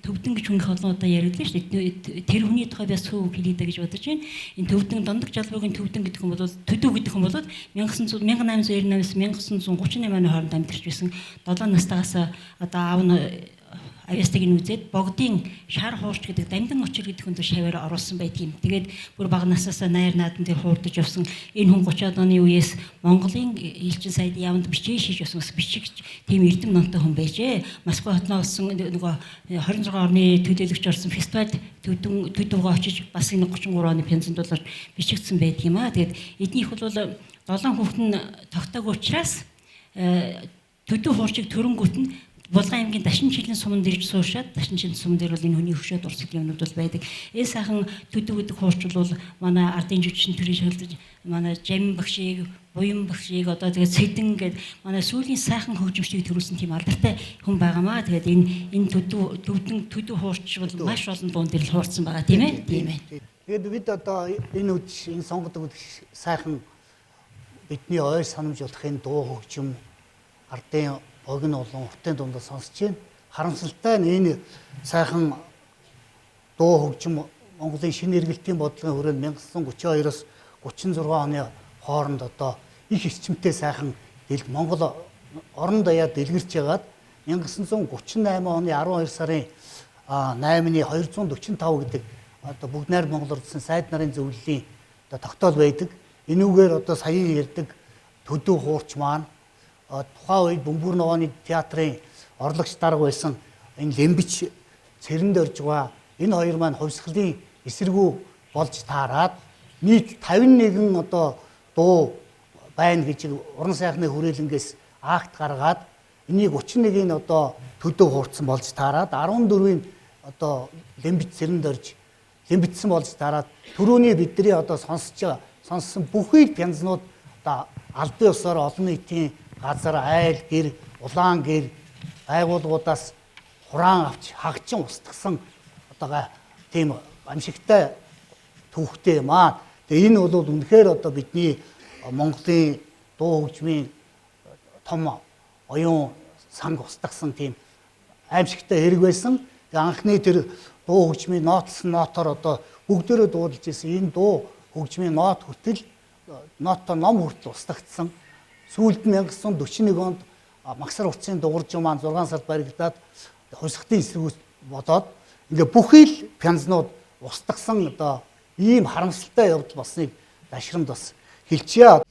төвдөн гэж хүн олон удаа яриадлаа шүү дээ. Тэр хүний тухай бас хөө хэлээд гэж бодож байна. Энэ төвдөн Дондог жалбуугийн төвдөн гэдэг хүн бол төдөө гэдэг хүн бол 1898-1938 оны хооронд амьдарч байсан 7 настайгаас одоо аав нь авьяастыг нь үзээд богдын шар хуурч гэдэг дамдан очир гэдэг хүн шавьаар оруулсан байдгийг. Тэгээд бүр бага насаасаа найр наадан дээр хуурдаж явсан энэ хүн 30-аад оны үеэс Монголын элчин сайд яванд бичээ шиж явсан бичигч тийм эрдэм номтой хүн байжээ. Москва хотноо болсон нөгөө 26 орны төлөөлөгч орсон фестивальд төдөвгөө очиж бас энэ 33 оны пенсэнд болоор бичигдсэн байдаг юм аа. Тэгээд эднийх бол 7 хүүхэд нь тогтоог учраас төдөө хуурчиг төрөнгөт нь Булган аймгийн Дашин жилийн суманд ирж суушаад Дашин жилийн суман дээр бол энэ хүний хөшөөд урсгалын юмнууд бол байдаг. Энэ сайхан төдөв гэдэг хуурч бол манай ардын жүжигчин төрийн шилдэж манай Жамин багшийг, Буян багшийг одоо тэгээд Сэдэн гэдэг манай сүүлийн сайхан хөгжимчдийг төрүүлсэн тийм алдартай хүн байгаамаа. Тэгээд энэ төдөв хуурч бол маш олон дуун дээр л хуурсан байгаа тийм ээ. Тийм ээ. Тэгээд бид одоо энэ үдшиш энэ сонгодог үдшиш сайхан бидний ойр санамжуулах энэ дуу хөгжим ардын огн олон уртын дундаа сонсож байна. Харамсалтай нь энэ сайхан дуу хөгжим Монголын шинэ эргэлтийн бодлогын хүрээнд 1932-оос 36 оны хооронд одоо их эрчимтэй сайхан Монгол орон даяар дэлгэрч ягаад 1938 оны 12 сарын 8-ны 245 гэдэг одоо бүгд найр Монгол улсын сайд нарын зөвлөлийн одоо тогтоол байдаг. Энүүгээр одоо саяын ярьдаг төдөв хуурч маань тухайн үед Бөмбөр ногооны театрын орлогч дарга байсан энэ Лембич цэрэнд орж байгаа энэ хоёр маань хувьсгалын эсэргүү болж таарад нийт 51 одоо дуу байна гэж уран сайхны хүрээлэнгээс акт гаргаад энийг 31-ийн одоо төдөв хуурцсан болж таарад 14-ийн одоо Лембич цэрэнд орж лембитсэн болж таарад түрүүний бидний одоо сонссон бүхий л пянзнууд одоо албан ёсоор олон нийтийн газар айл гэр улаан гэр байгууллагуудаас хураан авч хагчин устгасан одоо тийм амжигтай түүхтэй юм аа. Тэгээ энэ бол үнэхээр одоо бидний Монголын дуу хөгжмийн том оюун санг устгасан тийм аимшигтай хэрэг байсан. Тэгээ анхны тэр дуу хөгжмийн нотлсон нотоор одоо бүгдээрээ дуудалж ирсэн энэ дуу хөгжмийн нот хүртэл ноттой ном хүртэл устгагдсан. Сүүлд нь 1941 онд Магсар утсын дууржин маань 6 сард баригдаад хувьсгалтын эсрэгүүс бодоод ингээ бүхий л пянзнууд устгасан одоо ийм харамсалтай явдал болсныг дашрамд бас хэлчихье.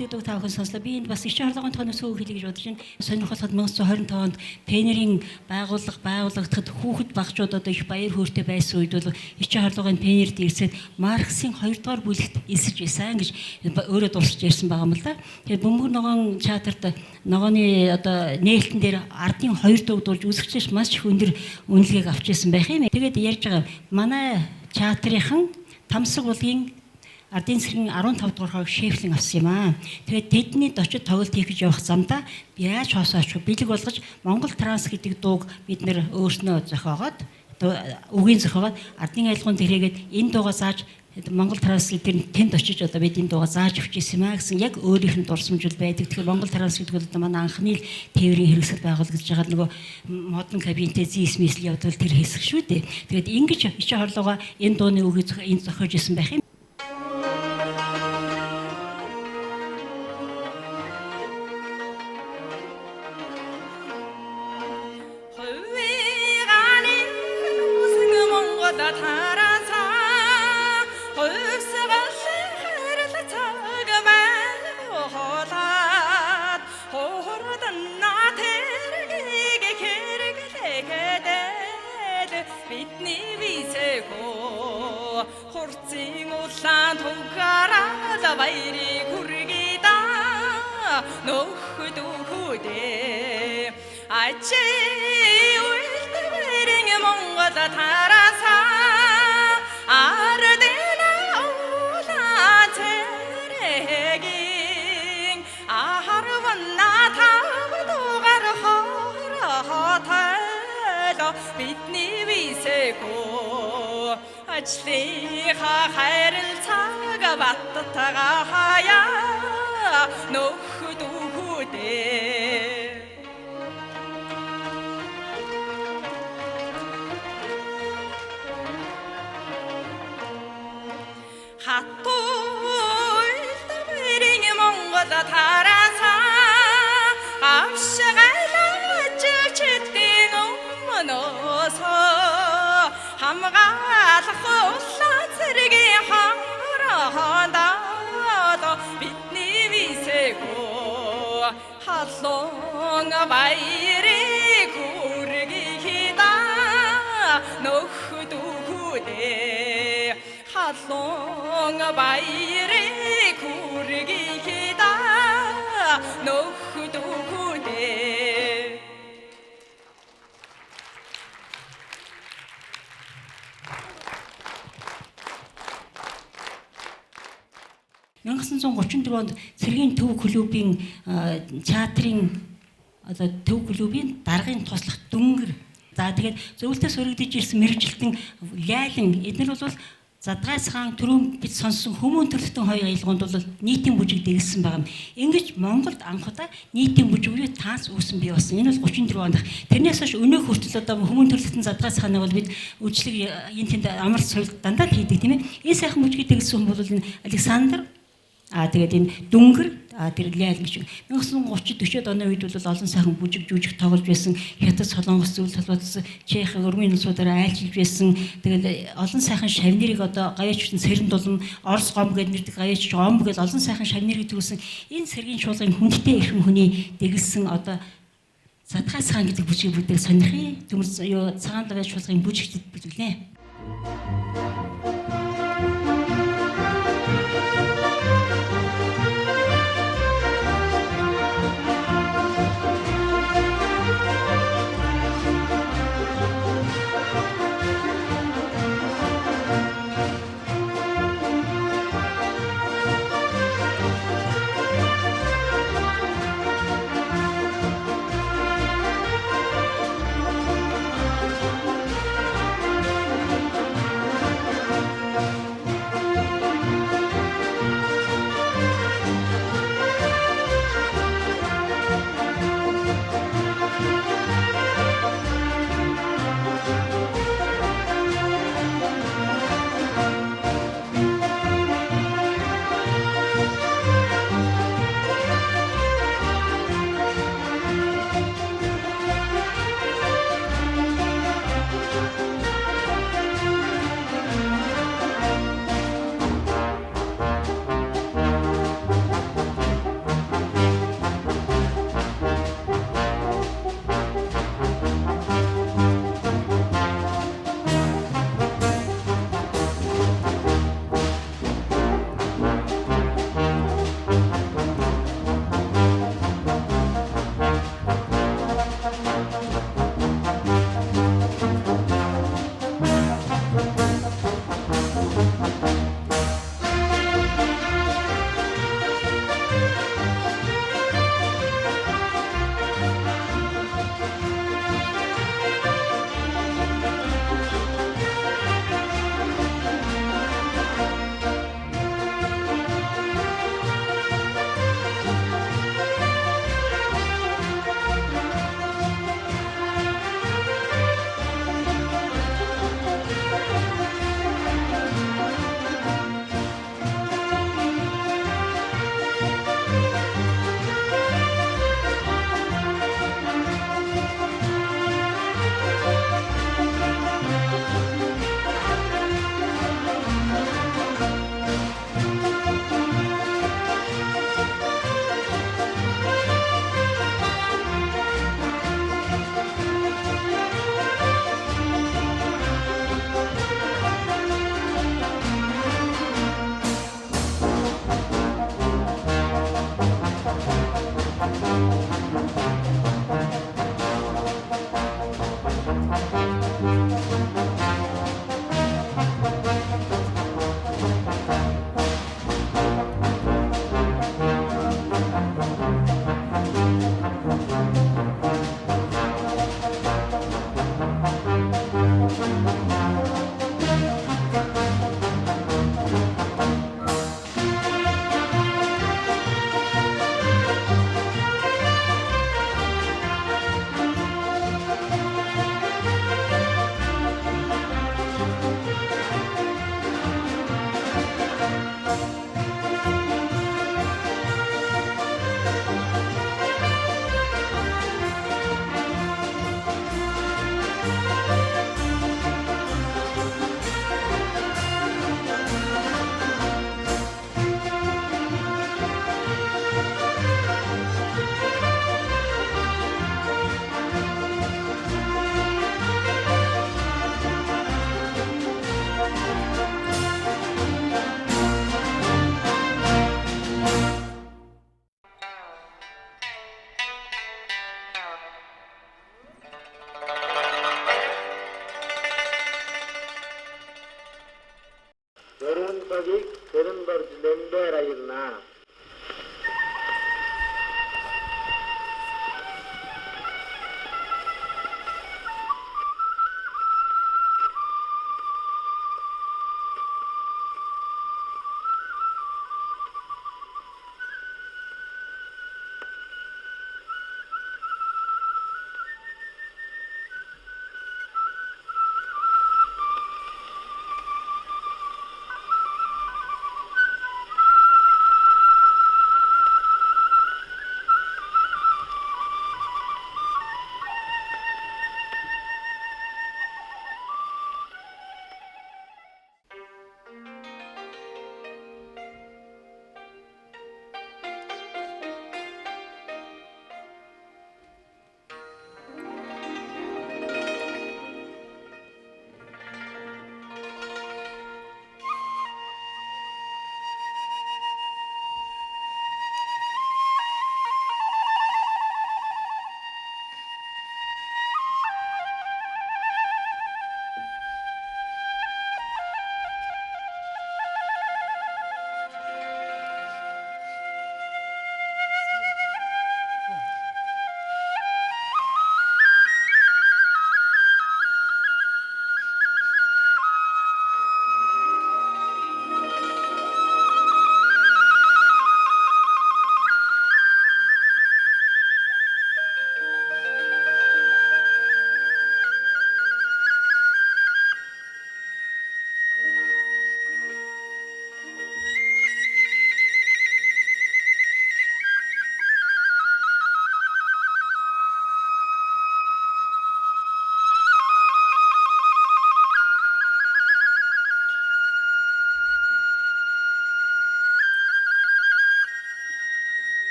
гэдэг дуу таахын сонслоо. Би энд бас ичийн харлогын тооны сүү хэлье гэж бодож байна. Сонирхолтой 1925 онд Пенерийн байгуулагдахад хүүхэд багчууд одоо их баяр хөөртэй байсан үед бол ичийн харлогын Пенерд ирсээд Марксийн 2 дугаар бүлэгт элсэж байсан гэж өөрөө дурсаж ярьсан байгаа юм л да. Тэгээд Бөмбөр ногоон театрт ногооны одоо нээлтэн дээр ардын 2 дуу дуулж үзэгчдээс маш их өндөр үнэлгээг авч ирсэн байх юм. Тэгээд ярьж байгаа манай театрынхан Тамсаг булгийн ардын цэргийн 15 дугаар шефлэн авсан юм аа. Тэгээд тэдний очид тоглолт хийх гэж явах замдаа яаж хоосооч бэлэг болгож Монгол транс гэдэг дууг бид нэр өөрснөө зохиогоод үгийн зохиогоод ардын айлгуунд ирээгээд энэ дуугаа зааж Монгол транс гэдэг тэнд очиж одоо бид энэ дуугаа зааж өгч ирсэн юм аа гэсэн яг өөрийнх нь дурсамжил байдаг. Тэгэхээр Монгол транс гэдэг бол одоо манай анхны тээврийн хэрэгсэл байгуулагдаж байгаа нөгөө модон кабинетээ зисмисл явдал тэр хэсэг шүү дээ. Тэгээд ингэж ичи хорлогоо энэ дууны үгийг энэ зохиож ирсэн байх юм. нөхдөд ачи үлдвэрэн Монгол тараасаа ардена улаан цэрэгийн ахарвна тавдугаар хоорохотой бидний висэко ажлынхаа хайрлцааг баттайгаа хаяа нөхдөдөө хатуулдвэрэн Монгол тараасаа авшигалж чидэн өмнөөсөө хамгаалах улаан цэргийн хоорондоо бидний висэко халуун баярыг хүргэхийда нөхдөдөө халуун баярыг хүргэхийда нөхдөдөө 1934 онд Цэргийн Төв клубын театрын одоо Төв клубын даргын туслах дүнгэр. За тэгээд зөвлөлтөс өргөдөж ирсэн мэрэгчлэн лайлан эдгээр бол Задгайс хаан түрүүн бид сонссон хүмүүн төрлөختөн хоёр аялгаунд бол нийтийн бүжиг дэглэсэн байгаа юм. Ингэж Монголд анхудаа нийтийн бүжиг буюу танц үүсэн бий болсон. Энэ бол 34 онд. Тэрнээс хойш өнөө хүртэл одоо хүмүүн төрлөختөн Задгайс хаанаа бол бид үйлчлэг энэ тэнд амар соёл дандаа хийдэг тийм ээ. Энэ сайхан бүжгийг дэглэсэн хүн бол энэ Александр тэгээд энэ дүнгэр тэр лайл гэж 1930 40-од оны үед бол олон сайхан бүжиг жүжиг тоглож байсан. Хятад Солонгос зүйл толгойдсон Чех өрмийн улсуудаараа айлчилж байсан. Тэгээд олон сайхан шавнырыг одоо гавьяаччин Цэрэн дулан Орос гом гэдэг нэрдэг гавьяачч гом гэж олон сайхан шавнырыг төрүүлсэн. Энэ цэргийн шуулгын хүндтэй эрхэм хүний дэглэсэн одоо Задгайс хаан гэдэг бүжгийг бүдэг сонирхъя. Төмөр юу цагаан лагаж шуулгын бүжигчдэд бүлгэлээ.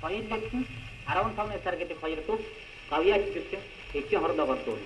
Хоёуланд нь 15 сар гэдэг хоёр дуу гавьяа чиглэлтэй эцгийн хоорондоо болдог.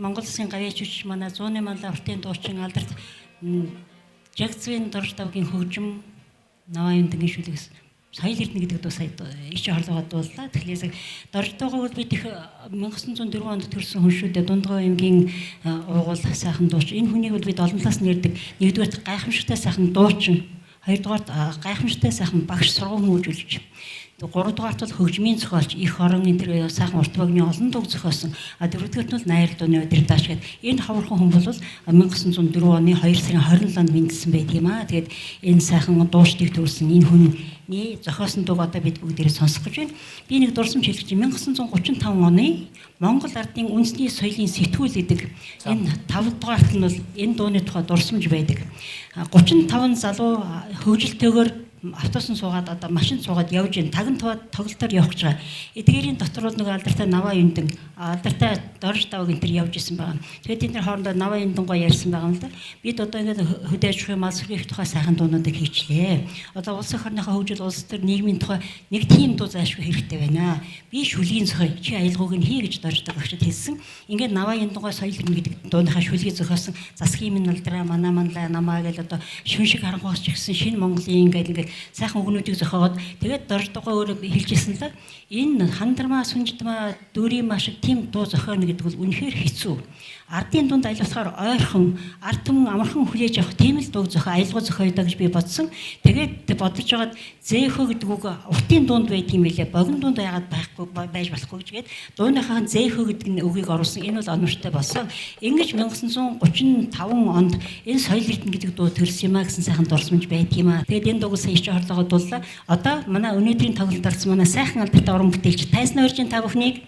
Монгол Улсын гавьяачч манай 100-ны манлай уртын дуучин алдарт Жагцвийн дорж давгийн хөгжим Наваа Юндангийн шүлэгс соёл эрдэнэ гэдэг дуу сая ич хорлогоо дууллаа. Тэгэхээр дорж дуугаа бид их 1904 онд төрсэн хүн шүү дээ. Дундгой аймгийн уугуул сайхан дууч. Энэ хүнийг бид олон талаас нь ярьдаг. Нэгдүгээр гайхамшигтай сайхан дуучин, хоёрдугаар гайхамшигтай сайхан багш сургууль хөгжүүлж. Гуравдугаарт бол хөгжмийн зохиолч, их орон энэ төр сайхан урт багны олон дуу зохиосон. Дөрөвдүгээрт нь найр дууны удирдаач гэдэг. Энэ хавархан хүн бол 1904 оны 2 сарын 27-нд мэндэлсэн байдаг юм аа. Тэгээд энэ сайхан дуучдыг төрсэн энэ хүний зохиосон дууг одоо бид бүгдээрээ сонсох гэж байна. Би нэг дурсамж хэлэх чинь 1935 оны Монгол ардын үндэсний соёлын сэтгүүл гэдэг энэ 5 дугаарт нь бол энэ дууны тухай дурсамж байдаг. 35 залуу хөгжилтэйгээр автобусын суугаад одоо машин суугаад явж ин тагн тоглолтоор явах гэж байгаа. Эдгээрийн дотор бол нэг алдартай Наваа Юндан, алдартай дорж давг энэ төр явж исэн байгаа. Тэгээд тэд нар хоорондоо Наваа Юндангоо ярьсан байгаа юм л да. Бид одоо ингээд хөдөө аж ахуйн мал сүрхийх тухай сайхан дуунуудыг хийчлээ. Одоо улс орныхоо хөгжил, улс төр нийгмийн тухай нэг тийм дуу зайлшгүй хэрэгтэй байна. Би шүлгийн зохио, чи аялгауг нь хий гэж дорж давгчид хэлсэн. Ингээд Наваа Юндангоо соёл эрдэнэ гэдэг дууныхаа шүлгийг зохиосон засгийн минь алдраа манаа намаа гэж одоо шүн шиг харанхуйч гисэн шинэ Монголын ингээд сайхан үгнүүдийг зохиогоод тэгээд дорж дуугаа өөрөө хэлжсэн л да. Энэ хандармаа сүнждмаа дүүрийн маш тийм дуу зохионо гэдэг бол үнэхээр хэцүү. Ардын дунд айлсгаар ойрхон ард түмэн амархан хүлээж авах тийм л дуу зохио аялгау зохиоё гэж би бодсон. Тэгээд бодож байгаад зэөхөө гэдэг үг уртын дунд байдаг юм билээ. Богино дунд яагаад байхгүй байж болохгүй гэжгээд дууныхаа зэөхөө гэдэг үгийг оруулсан. Энэ бол оновчтой болсон. Ингэж 1935 онд энэ соёл эрдэнэ гэдэг дуу төрсөн юм а гэсэн сайхан дурсамж байдаг юм а. Тэгээд энэ дууг сая ич хорлогоо дууллаа. Одоо манай өнөөдрийн тоглолт орсон манай сайхан алдартай уран бүтээлч Тайсан Оржийн та бүхнийг